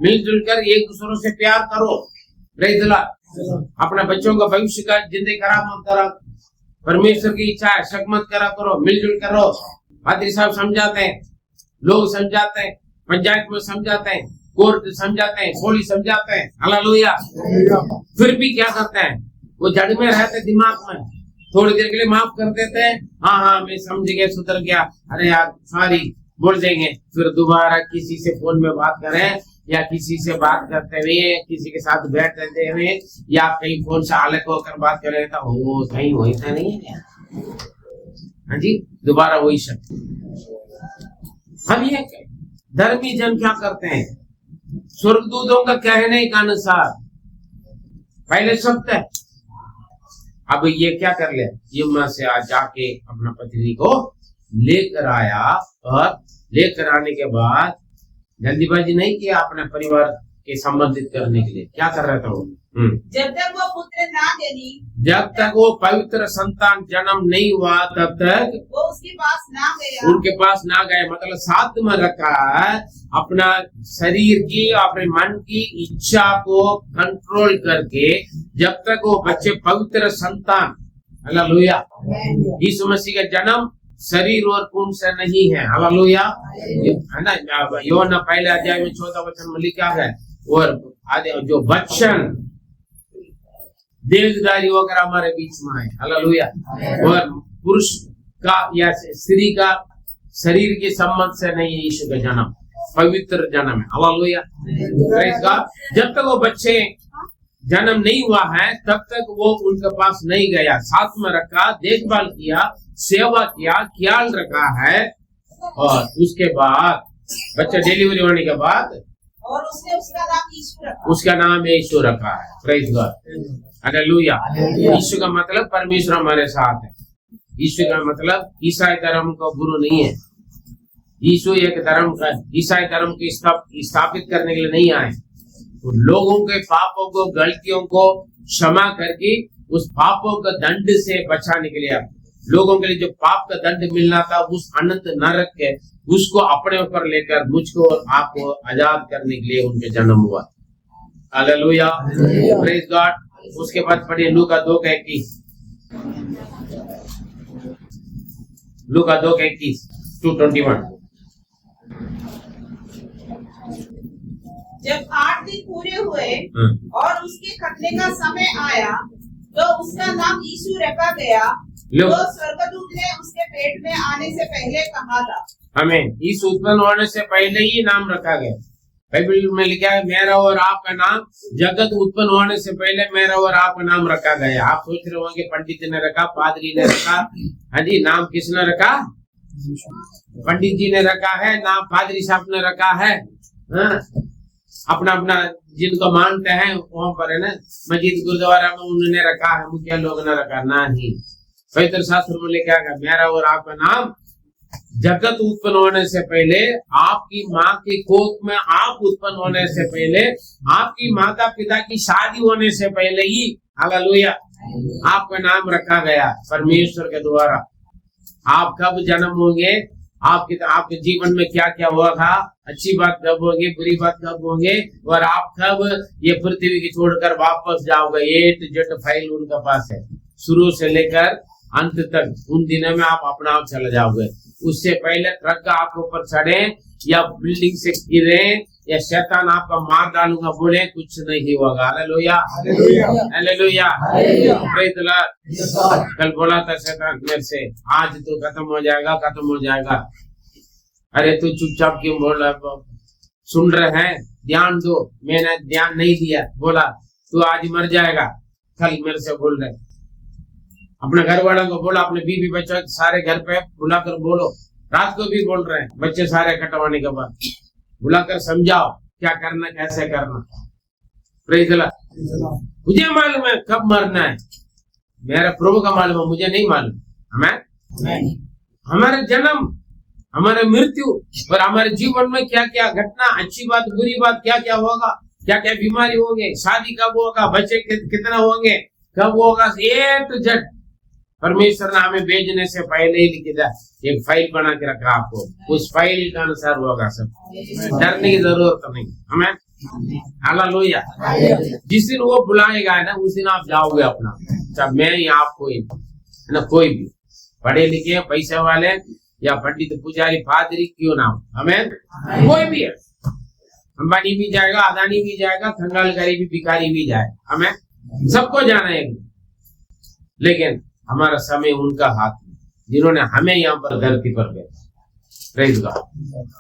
मिलजुल कर एक दूसरों से प्यार करो। Praise the Lord. अपने बच्चों का भविष्य का जिंदगी खराब मत करो, परमेश्वर की इच्छा है, शक मत करा करो, मिलजुल करो। पादरी साहब समझाते हैं, लोग समझाते हैं, पंचायत में समझाते हैं, कोर्ट समझाते हैं, पुलिस समझाते हैं। हालेलुया। फिर भी क्या करते हैं, वो जड़ में रहते दिमाग में, थोड़ी देर के लिए माफ कर देते हैं, हाँ हाँ मैं समझ गया, सुधर गया, अरे यार सॉरी बोल देंगे, फिर दोबारा किसी से फोन में बात करें या किसी से बात करते हुए, किसी के साथ बैठते हुए या कहीं फोन से अलग होकर बात कर रहे था, वो सही वैसा नहीं है क्या? हाँ जी, दोबारा वही शक। हम ये धर्मी जन क्या करते हैं, स्वर्गदूतों का कहने के अनुसार पहले शब्द है, अब ये क्या कर ले, यमुना से आज जाके अपना पत्नी को लेकर आया, और लेकर आने के बाद जल्दीबाजी नहीं किया अपने परिवार के संबंधित करने के लिए। क्या कर रहा था वो? जब तक वो पुत्र ना जनी, जब तक वो पवित्र संतान जन्म नहीं हुआ तब तक वो उसके पास ना गया, उनके पास ना गए। मतलब साथ में रखा है, अपना शरीर की, अपने मन की इच्छा को कंट्रोल करके, जब तक वो बच्चे पवित्र संतान, हालेलुया, यीशु मसीह का जन्म शरीर और खून से नहीं है। हालेलुया, है ना। योहन्ना पहले अध्याय में 14 वचन में लिखा है, और जो वचन देहधारी होकर हमारे बीच में है। हालेलुया। और पुरुष का या स्त्री का शरीर के संबंध से नहीं है यीशु का जन्म, पवित्र जन्म है। हालेलुया। Praise God. जब तक वो बच्चे जन्म नहीं हुआ है तब तक वो उनके पास नहीं गया, साथ में रखा, देखभाल किया, सेवा किया, ख्याल रखा है, और उसके बाद बच्चा डिलीवरी होने के बाद और उसने उसका नाम यीशु रखा, उसका नाम यीशु रखा है। Praise God. हालेलुया। यीशु का मतलब परमेश्वर हमारे साथ है। यीशु का मतलब ईसाई धर्म का गुरु नहीं है। यीशु एक धर्म का, ईसाई धर्म को स्थापित करने के लिए नहीं आए, तो लोगों के पापों को, गलतियों को क्षमा करके उस पापों का दंड से बचाने के लिए, लोगों के लिए जो पाप का दंड मिलना था उस अनंत नरक के, उसको अपने ऊपर लेकर मुझको और आपको आजाद करने के लिए उनके जन्म हुआ। हालेलुया। Praise God. उसके बाद पढ़िए लूका 2:21, लूका 2:21 to 21। जब 8 दिन पूरे हुए और उसके खतने का समय आया तो उसका नाम यीशु रखा गया, जो स्वर्गदूत ने उसके पेट में आने से पहले कहा था। हमें यीशु उत्पन्न होने से पहले ही नाम रखा गया। बाइबल में लिखा है, मेरा और आपका नाम जगत उत्पन्न होने से पहले मेरा और आपका नाम रखा गया। आप सोच रहे होंगे पंडित ने रखा, पादरी ने रखा। हाँ जी, नाम किसने रखा? पंडित जी ने रखा है, नाम पादरी साहब ने रखा है। हाँ? अपना अपना जिनको मानते हैं वहां पर है ना, मस्जिद गुरुद्वारा में उन्होंने रखा है, मुखिया लोग ने रखा नहीं। पवित्र शास्त्र में लिखा है, मेरा और आपका नाम जगत उत्पन्न होने से पहले, आपकी माँ की कोख में आप उत्पन्न होने से पहले, आपकी माता पिता की शादी होने से पहले ही, हालेलुया, आपका नाम रखा गया परमेश्वर के द्वारा। आप कब जन्म होंगे, आपके जीवन में क्या क्या हुआ था, अच्छी बात कब होगी, बुरी बात कब होंगे, और आप कब ये पृथ्वी की छोड़कर वापस जाओगे, ये जेट फाइल उनके पास है, शुरू से लेकर अंत तक। उन दिनों में आप अपना आप चले जाओगे। उससे पहले ट्रक आपके ऊपर चढ़े या बिल्डिंग से गिरे या शैतान आपका मार डालूंगा, बोले कुछ नहीं होगा। Hallelujah, hallelujah, praise the Lord. कल बोला था शैतान मेरे से, आज तो खत्म हो जाएगा, खत्म हो जाएगा। अरे तू चुपचाप क्यों बोल रहा? सुन रहे हैं, ध्यान दो। मैंने ध्यान नहीं दिया, बोला तू आज मर जाएगा। कल मेरे से बोल रहे, अपने घर वालों को बोला, अपने बीवी बच्चों सारे घर पे बुलाकर बोलो। रात को भी बोल रहे हैं, बच्चे सारे कटवाने के बाद बुलाकर समझाओ क्या करना, कैसे करना। Praise the Lord. मुझे मालूम है कब मरना है, मेरा प्रभु का मालूम है, मुझे नहीं मालूम। हमें हमारे जन्म, हमारे मृत्यु और हमारे जीवन में क्या क्या घटना, अच्छी बात बुरी बात क्या क्या होगा, क्या क्या बीमारी होंगे, शादी कब होगा, बच्चे कितना होंगे, कब होगा, ए टू जेड परमेश्वर ने हमें भेजने से पहले ही लिख दिया। एक फाइल बना के रखा आपको, उस फाइल के अनुसार होगा सब, डरने की जरूरत नहीं। हमें हालेलुया। जिस दिन वो बुलाएगा ना, उस दिन आप जाओगे अपना, चाहे मैं या आप, कोई ना, कोई भी पढ़े लिखे पैसे वाले या पंडित पुजारी पादरी क्यों ना हो, हमें कोई भी है, अंबानी भी जाएगा, अदानी भी जाएगा, कंगाल गरीबी भिखारी भी जाए, हमें सबको जाना है। लेकिन हमारा समय उनका हाथ में, जिन्होंने हमें यहाँ पर धरती पर भेजा। Praise God.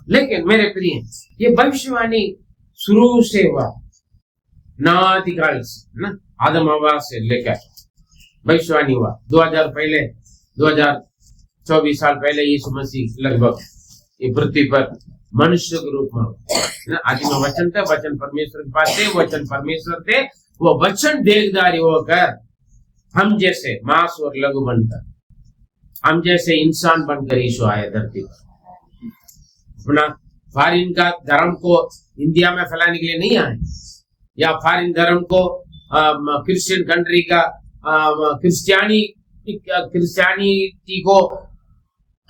लेकिन मेरे प्रिय, ये भविष्यवाणी शुरू से हुआ, नातिकाल से ना, आदम हवा से लेकर भविष्यवाणी हुआ। 2024 साल पहले यीशु मसीह लगभग ये पृथ्वी पर मनुष्य के रूप में, आदि में वचन थे, वचन परमेश्वर के पास थे, वचन परमेश्वर थे, वो वचन देहधारी होकर हम जैसे मांस और लघु बनकर, हम जैसे इंसान बनकर यीशु आए धरती पर। अपना फॉरेन का धर्म को इंडिया में फैलाने के लिए नहीं आए, या फॉरेन धर्म को क्रिश्चियन कंट्री का क्रिश्चियनिटी को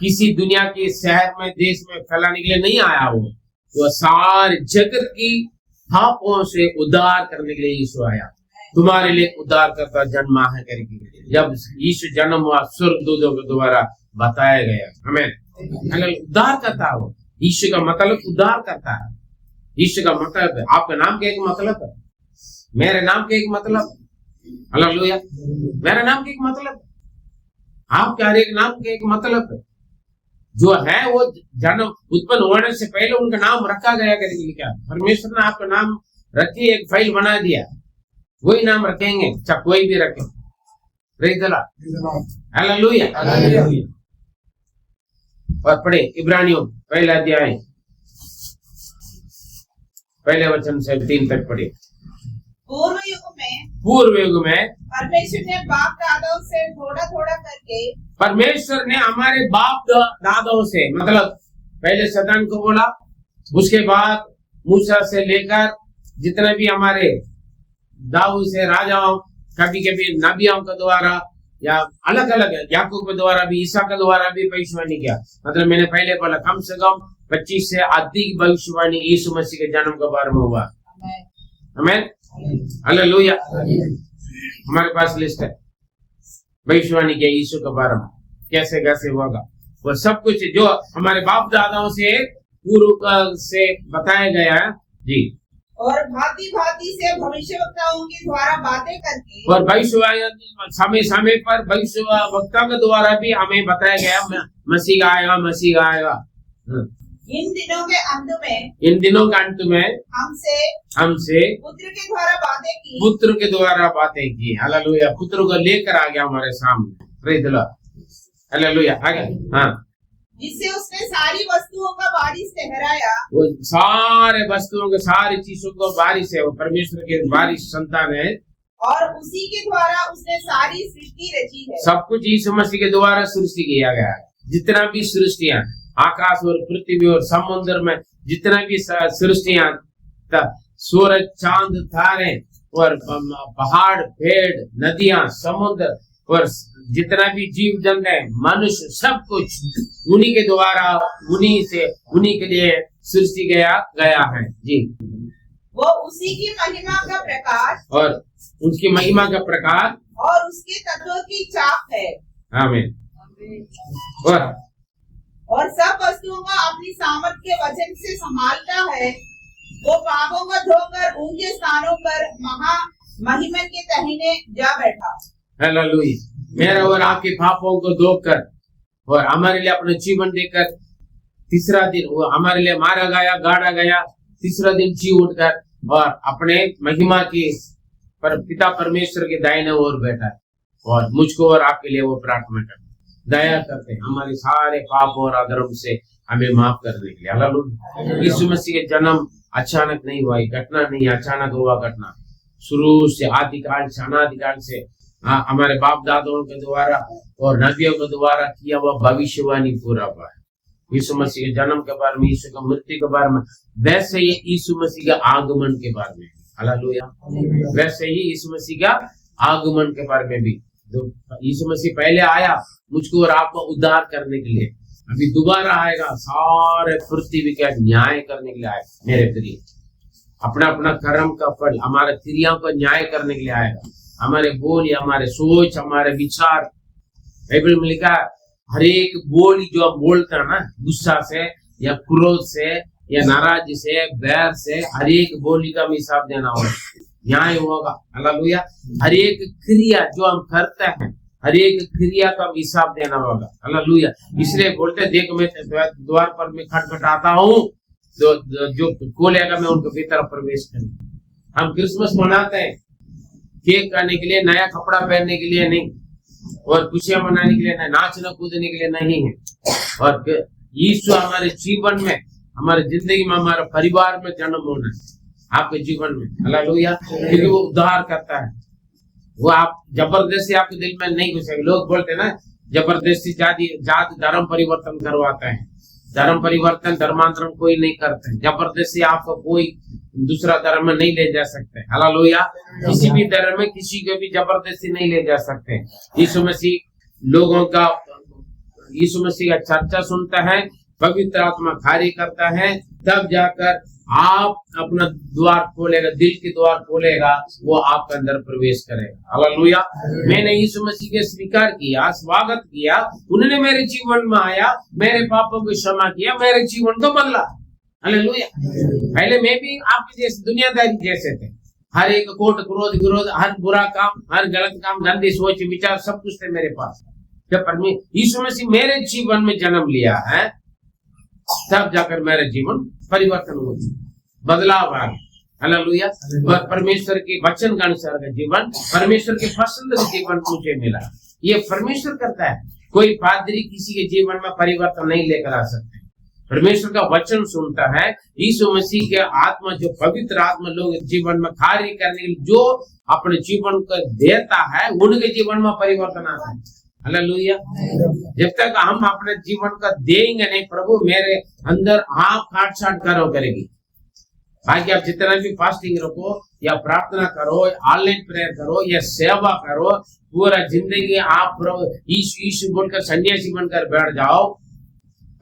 किसी दुनिया के शहर में, देश में फैलाने के लिए नहीं आया। वो सारे जगत की पापों से उद्धार करने के लिए यीशु आया। तुम्हारे लिए उद्धार करता जन्मा है करके जब यीशु जन्म हुआ, स्वर्गदूतों के द्वारा बताया गया। हमें उद्धार करता हो, यीशु का मतलब उद्धार करता है। यीशु का मतलब है, आपका नाम का एक मतलब है, मेरे नाम का एक मतलब, हालेलुया, मेरे नाम का एक मतलब, आपके हर एक नाम का एक मतलब है। जो है वो जन्म उत्पन्न होने से पहले उनका नाम रखा गया करके क्या परमेश्वर ने आपका नाम रखी, एक फाइल बना दिया, वही नाम रखेंगे, चाहे कोई भी रखे। Praise the Lord, hallelujah. और पढ़े इब्रानियों पहला अध्याय पहले वचन से 3 तक पढ़े। पूर्व युग में परमेश्वर ने बाप दादाओं से थोड़ा थोड़ा करके, परमेश्वर ने हमारे बाप दादाओं से, मतलब पहले शैतान को बोला, उसके बाद मूसा से लेकर जितने भी हमारे दाऊद से राजाओं, कभी कभी नबियों के द्वारा या अलग अलग, याकूब के द्वारा भी, ईसा के द्वारा भी भविष्यवाणी किया। मतलब मैंने पहले बोला कम से कम 25 से अधिक भविष्यवाणी यीशु मसीह के जन्म के बारे में हुआ। आमीन, हालेलुया। हमारे पास लिस्ट है भविष्यवाणी के यीशु के बारे में, कैसे कैसे होगा, वो सब कुछ जो हमारे बाप दादाओं से पूर्व से बताया गया है जी। और भांति भांति से भविष्यवक्ताओं के द्वारा बातें करके, और भविष्यवाणी समय समय पर भविष्यवक्ता के द्वारा भी हमें बताया गया मसीह आएगा, मसीह आएगा। इन दिनों के अंत में हमसे पुत्र के द्वारा बातें की, पुत्र के द्वारा बातें की। हालेलुया, पुत्र को लेकर आ गया हमारे सामने। Praise the Lord, hallelujah. आगे, हाँ, जिससे उसने सारी वस्तुओं का वारिस ठहराया, वो सारे वस्तुओं के, सारी चीजों को वारिस है, वो परमेश्वर के वारिस संतान है, और उसी के द्वारा उसने सारी सृष्टि रची है। सब कुछ यीशु मसीह के द्वारा सृष्टि किया गया है। जितना भी सृष्टियां, आकाश और पृथ्वी और समुद्र में जितना भी सृष्टियां, सूरज, चांद, तारे और पहाड़, पेड़, नदियां, समुद्र और जितना भी जीव जंतु है, मनुष्य, सब कुछ उन्हीं के द्वारा, उन्हीं के लिए सृष्टि गया है जी। वो उसी की महिमा का प्रकाश और उसकी महिमा का प्रकाश और उसके तत्वों की चाप है। आमीन। और सब वस्तुओं को अपनी सामर्थ्य के वचन से संभालता है, वो पापों को धोकर ऊंचे स्थानों पर महिमन के दाहिने जा बैठा। हालेलुया। मेरे और आपके पापों को धोकर और हमारे लिए अपना जीवन देकर तीसरा दिन वो हमारे लिए मारा गया, गाड़ा गया, तीसरा दिन जी उठकर और अपने महिमा की पिता परमेश्वर के दाहिने ओर बैठा है और मुझको और आपके लिए वो प्रार्थना करते दया करते हैं हमारे सारे पाप और अधर्म से हमें माफ करने के लिए। हालेलुया। यीशु मसीह के जन्म अचानक नहीं हुआ, घटना नहीं, अचानक हुआ घटना। शुरू से आदिकाल से अनादिकाल से हमारे बाप दादाओं के द्वारा और नबियों के द्वारा किया हुआ भविष्यवाणी पूरा हुआ है। यीशु मसीह के जन्म के बारे में, यीशु की मृत्यु के बारे में, वैसे ही यीशु मसीह के आगमन के बारे में। हालेलुया। वैसे ही यीशु मसीह का आगमन के बारे में भी, तो यीशु मसीह पहले आया मुझको और आपको उद्धार करने के लिए, अभी दोबारा आएगा सारे पृथ्वी का न्याय करने के लिए आएगा। मेरे प्रिय, अपना अपना कर्म का फल हमारे क्रियाओं का न्याय करने के लिए आएगा। हमारे बोल या हमारे सोच, हमारे विचार, बाइबल में लिखा हर एक बोल जो हम बोलते हैं ना, गुस्सा से या क्रोध से या नाराजी से, बैर से, हर एक बोली का हिसाब देना होगा, न्याय होगा। हालेलुया। हर एक क्रिया जो हम करते हैं, हर एक क्रिया का हिसाब देना होगा। हालेलुया। इसलिए बोलते देख मैं द्वार पर मैं खटखटाता हूँ, जो खोलेगा मैं उनके भीतर प्रवेश करूंगा। हम क्रिसमस मनाते हैं केक खाने के लिए, नया कपड़ा पहनने के लिए नहीं, और खुशियां मनाने के लिए नहीं, नाचने कूदने के लिए नहीं है। और यीशु हमारे जीवन में, हमारे जिंदगी में, हमारे परिवार में जन्म होना है, आपके जीवन में। हालेलुया। क्योंकि वो उद्धार करता है। वो आप जबरदस्ती आपके दिल में नहीं घुसेगा। लोग बोलते हैं ना जबरदस्ती जाति धर्म परिवर्तन करवाते हैं। धर्म परिवर्तन, धर्मांतरण कोई नहीं करते। जबरदस्ती आपको कोई दूसरा धर्म में नहीं ले जा सकते। हालेलुया। किसी भी धर्म में किसी को भी जबरदस्ती नहीं ले जा सकते। यीशु मसीह लोगों का, यीशु मसीह का चर्चा सुनता है, पवित्र आत्मा कार्य करता है, तब जाकर आप अपना द्वार खोलेगा, दिल के द्वार खोलेगा, वो आपके अंदर प्रवेश करेगा। हालेलुया। मैंने यीशु मसीह के स्वीकार किया, स्वागत किया, उन्होंने मेरे जीवन में आया, मेरे पापों को क्षमा किया, मेरे जीवन को बदला। हालेलुया। पहले मैं भी आपके जैसे दुनियादारी जैसे थे, हर एक कोट क्रोध विरोध, हर बुरा काम, हर गलत काम, गंदी सोच विचार, सब कुछ थे मेरे पास। जब यीशु मसीह मेरे जीवन में जन्म लिया है, तब जाकर मेरा जीवन परिवर्तन हो गया, बदलाव आ गया। हालेलुया। परमेश्वर के वचन का अनुसार का जीवन, परमेश्वर के पसंद का जीवन मुझे मिला। ये परमेश्वर करता है, कोई पादरी किसी के जीवन में परिवर्तन नहीं लेकर आ सकते। परमेश्वर का वचन सुनता है, यीशु मसीह के आत्मा, जो पवित्र आत्मा लोग जीवन में कार्य करने के लिए जो अपने जीवन को देता है, उनके जीवन में परिवर्तन आता है। हालेलुया। जब तक हम अपने जीवन का देंगे नहीं, प्रभु मेरे अंदर आप काट छाट करेगी। बाकी आप जितना भी फास्टिंग रखो या प्रार्थना करो, ऑनलाइन प्रेयर करो या सेवा करो, पूरा जिंदगी आप प्रभु यीशु यीशु बोलकर सन्यासी बनकर बैठ जाओ,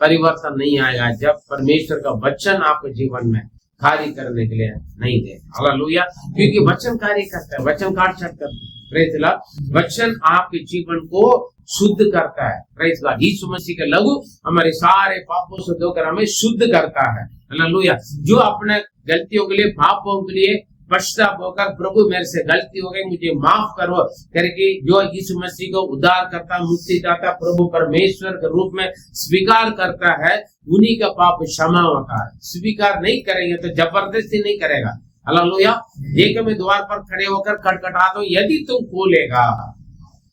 परिवर्तन नहीं आएगा जब परमेश्वर का वचन आपके जीवन में कार्य करने के लिए नहीं दे। हालेलुया। क्योंकि वचन कार्य करता है, वचन काट छाट करता है। Praise Lord. वचन आपके जीवन को शुद्ध करता है। Praise Lord. यीशु मसीह का लहू हमारे सारे पापों से धोकर हमें शुद्ध करता है। हालेलुया। जो अपने गलतियों के लिए, पापों के लिए पश्चाताप होकर, प्रभु मेरे से गलती हो गई, मुझे माफ करो करके जो यीशु मसीह को उद्धार करता, मुक्ति दाता, प्रभु परमेश्वर के रूप में स्वीकार करता है, उन्हीं का पाप क्षमा होता है। स्वीकार नहीं करेंगे तो जबरदस्ती नहीं करेगा। हालेलुया। एक में द्वार पर खड़े होकर खटखटा दो, यदि तुम खोलेगा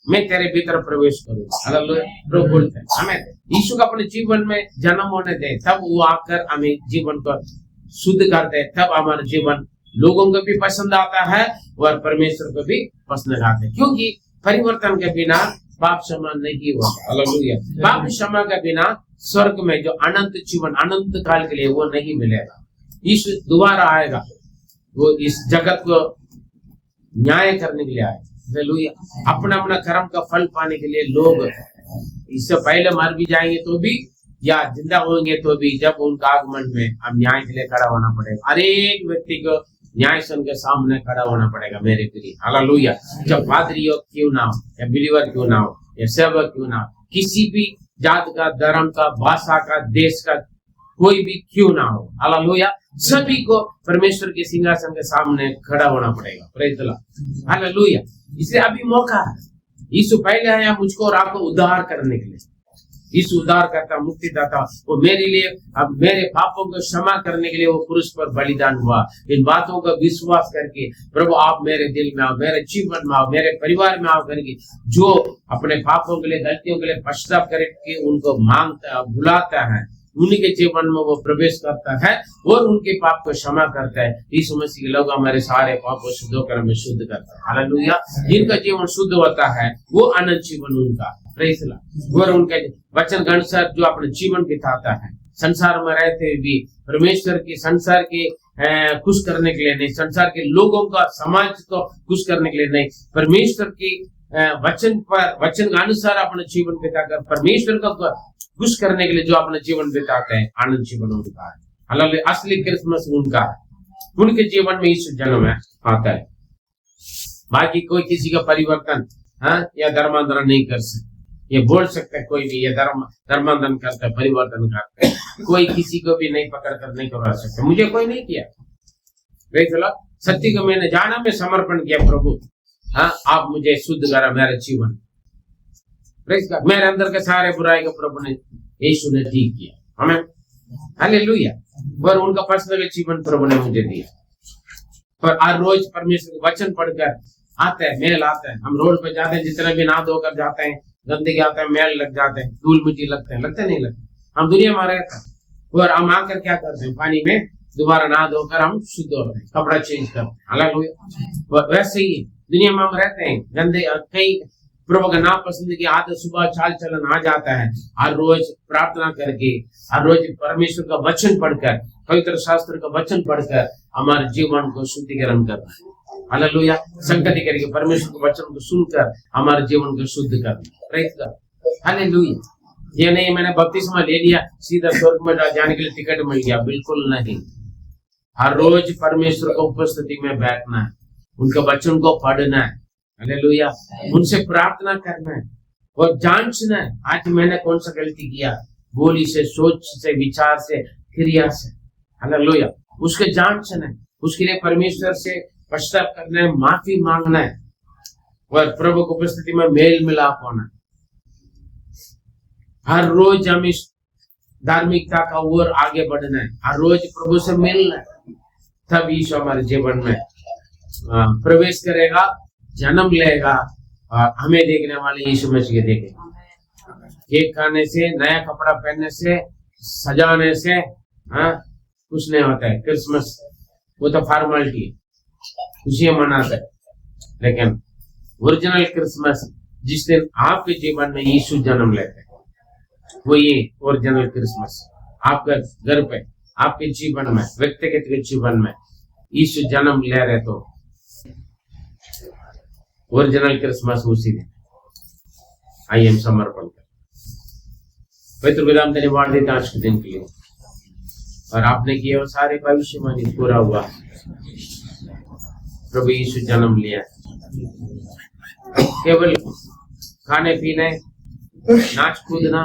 मैं तेरे भीतर प्रवेश करूंगा। हालेलुया। प्रभु बोलते हैं हमें यीशु का अपने जीवन में जन्म होने दे, तब वो आकर हमें जीवन को शुद्ध करते हैं, तब हमारा जीवन लोगों को भी पसंद आता है और परमेश्वर को भी पसंद आता है। क्योंकि परिवर्तन के बिना पाप क्षमा नहीं होगा। हालेलुया। पाप क्षमा के बिना स्वर्ग में जो अनंत जीवन, अनंत काल के लिए, वो नहीं मिलेगा। यीशु दोबारा आएगा, वो इस जगत को न्याय करने के लिए आएगा। हालेलुया। अपना अपना कर्म का फल पाने के लिए लोग इससे पहले मर भी जाएंगे तो भी, या जिंदा होंगे तो भी, जब उनका आगमन में हम न्याय के लिए खड़ा होना पड़ेगा। हर एक व्यक्ति को न्याय सन के सामने खड़ा होना पड़ेगा मेरे प्रिय। हालेलुया। जब पादरी क्यों ना हो, या बिलीवर क्यों ना हो, या सेवक क्यों ना हो, किसी भी जात का, धर्म का, भाषा का, देश का कोई भी क्यों ना हो, हालेलुया, सभी को परमेश्वर के सिंहासन के सामने खड़ा होना पड़ेगा। Praise the Lord, hallelujah. इसलिए अभी मौका है। यीशु पहले आया मुझको और आपको उद्धार करने के लिए। यीशु उद्धार करता, मुक्तिदाता, वो मेरे लिए, अब मेरे पापों को क्षमा करने के लिए वो क्रूस पर बलिदान हुआ। इन बातों का विश्वास करके प्रभु आप मेरे दिल में आओ, मेरे जीवन में आओ, मेरे परिवार में आओ करके जो अपने पापों के लिए, गलतियों के लिए पश्चाताप करके उनको मांगता है, बुलाता है, उन्हीं के जीवन में वो प्रवेश करता है और उनके पाप को क्षमा करता है। यीशु मसीह के लोग हमारे सारे पाप को शुद्ध होकर हमें शुद्ध करता है, हालेलुया। जिनका जीवन शुद्ध होता है वो अनंत जीवन उनका, प्रेज द लॉर्ड, और उनके वचन के अनुसार जो अपना जीवन बिताता है, संसार में रहते हुए भी परमेश्वर की, संसार के खुश करने के लिए नहीं, संसार के लोगों का, समाज को खुश करने के लिए नहीं, परमेश्वर की वचन के अनुसार अपना जीवन बिताकर परमेश्वर का खुश करने के लिए जो अपना जीवन बिताते हैं, आनंद जीवन उनका है, हालेलुया। असली क्रिसमस उनका है, उनके जीवन में यीशु जन्म आता है। बाकी कोई किसी का परिवर्तन या धर्मांतरण नहीं कर सकते। ये बोल सकता है कोई भी ये धर्मांतरण करता है, परिवर्तन करता है, कोई किसी को भी नहीं पकड़ कर नहीं करवा सकता। मुझे कोई नहीं किया, प्रेज द लॉर्ड। सत्य को मैंने जाना, मैं समर्पण किया, प्रभु आप मुझे शुद्ध करा, मेरा जीवन, प्रेज गॉड। मेरे अंदर के सारे बुराई को प्रभु ने, यीशु ने ठीक किया, हमें, हालेलुया। और उनका पर्सनल जीवन प्रभु ने मुझे दिया। और हर रोज परमेश्वर का वचन पढ़कर आते हैं, मेल आता है। हम रोड पे जाते हैं, जितने भी नहा धोकर जाते हैं, गंदगी आते हैं, मेल लग जाते हैं, धूल मिट्टी लगते नहीं लगते। हम दुनिया में रहते हैं और हम आकर क्या करते हैं, पानी में दोबारा नहा धोकर हम शुद्ध होते हैं, कपड़ा चेंज करते हैं, हालेलुया। वैसे ही दुनिया में हम रहते हैं, गंदे कई प्रभु का नापसंद की आदत, सुबह चाल चलन आ जाता है। हर रोज प्रार्थना करके, हर रोज परमेश्वर का वचन पढ़कर, पवित्र शास्त्र का वचन पढ़कर हमारे जीवन को शुद्धिकरण करना है, हालेलुया। संगति करके परमेश्वर के वचन को सुनकर हमारे जीवन को शुद्ध करना, प्रेज गॉड, हालेलुया। ये नहीं मैंने बपतिस्मा ले लिया सीधा स्वर्ग में जाने के लिए टिकट मिल गया, बिल्कुल नहीं। हर रोज परमेश्वर को उपस्थिति में बैठना है, उनके वचन को पढ़ना है, हालेलुया। उनसे प्रार्थना करना है और जांचना है, आज मैंने कौन सा गलती किया, बोली से, सोच से, विचार से, क्रिया से, हालेलुया। उसके जांचना है, उसके लिए परमेश्वर से पश्चाताप करना है, माफी मांगना है और प्रभु की उपस्थिति में मेल मिलाप होना। हर रोज हम इस धार्मिकता का ओर आगे बढ़ना है, हर रोज प्रभु से मिलना है, तब यीशु हमारे जीवन में प्रवेश करेगा, जन्म लेगा और हमें देखने वाले यीशु मसीह देखेगा। केक खाने से, नया कपड़ा पहनने से, सजाने से कुछ नहीं होता है। क्रिसमस वो तो फॉर्मेलिटी है, खुशियां मनाते हैं, लेकिन ओरिजिनल क्रिसमस जिस दिन आपके जीवन में यीशु जन्म लेते हैं, वो ये ओरिजिनल क्रिसमस। आपके घर पे, आपके जीवन में, व्यक्तिगत जीवन में यीशु जन्म ले रहे तो ओरिजिनल क्रिसमस उसी दिन। आइए हम समर्पण करें। पवित्र पिता, हम धन्यवाद देते हैं आज के दिन के लिए, और आपने किए और सारे भविष्यवाणी पूरा हुआ। प्रभु यीशु जन्म लिया केवल खाने पीने, नाच कूदना,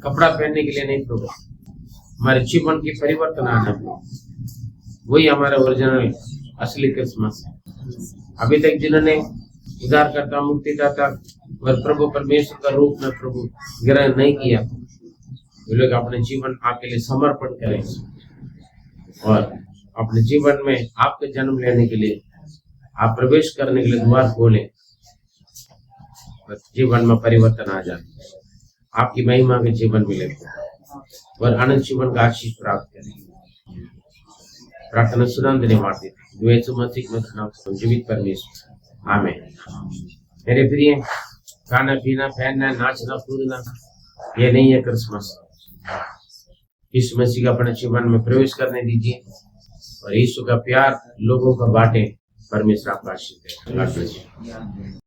कपड़ा पहनने के लिए नहीं, प्रभु हमारे जीवन की परिवर्तन आना, वही हमारा ओरिजिनल असली क्रिसमस है। अभी तक जिन्होंने उद्धारकर्ता, मुक्तिदाता और प्रभु परमेश्वर का रूप में प्रभु ग्रहण नहीं किया, वे लोग अपने जीवन आपके लिए समर्पण करें और अपने जीवन में आपके जन्म लेने के लिए, आप प्रवेश करने के लिए द्वार खोलें, जीवन में परिवर्तन आ जाए, आपकी महिमा के जीवन मिले और अनंत जीवन का आशीष प्राप्त करें। प्रार्थना सुना धन्यवाद देते जीवित परमेश्वर, आमीन। मेरे प्रिय, खाना पीना, पहनना, नाचना, कूदना, ये नहीं है क्रिसमस। यीशु मसीह का अपने जीवन में प्रवेश करने दीजिए और यीशु का प्यार लोगों का बांटे। परमेश्वर आपका आशीर्वाद दे।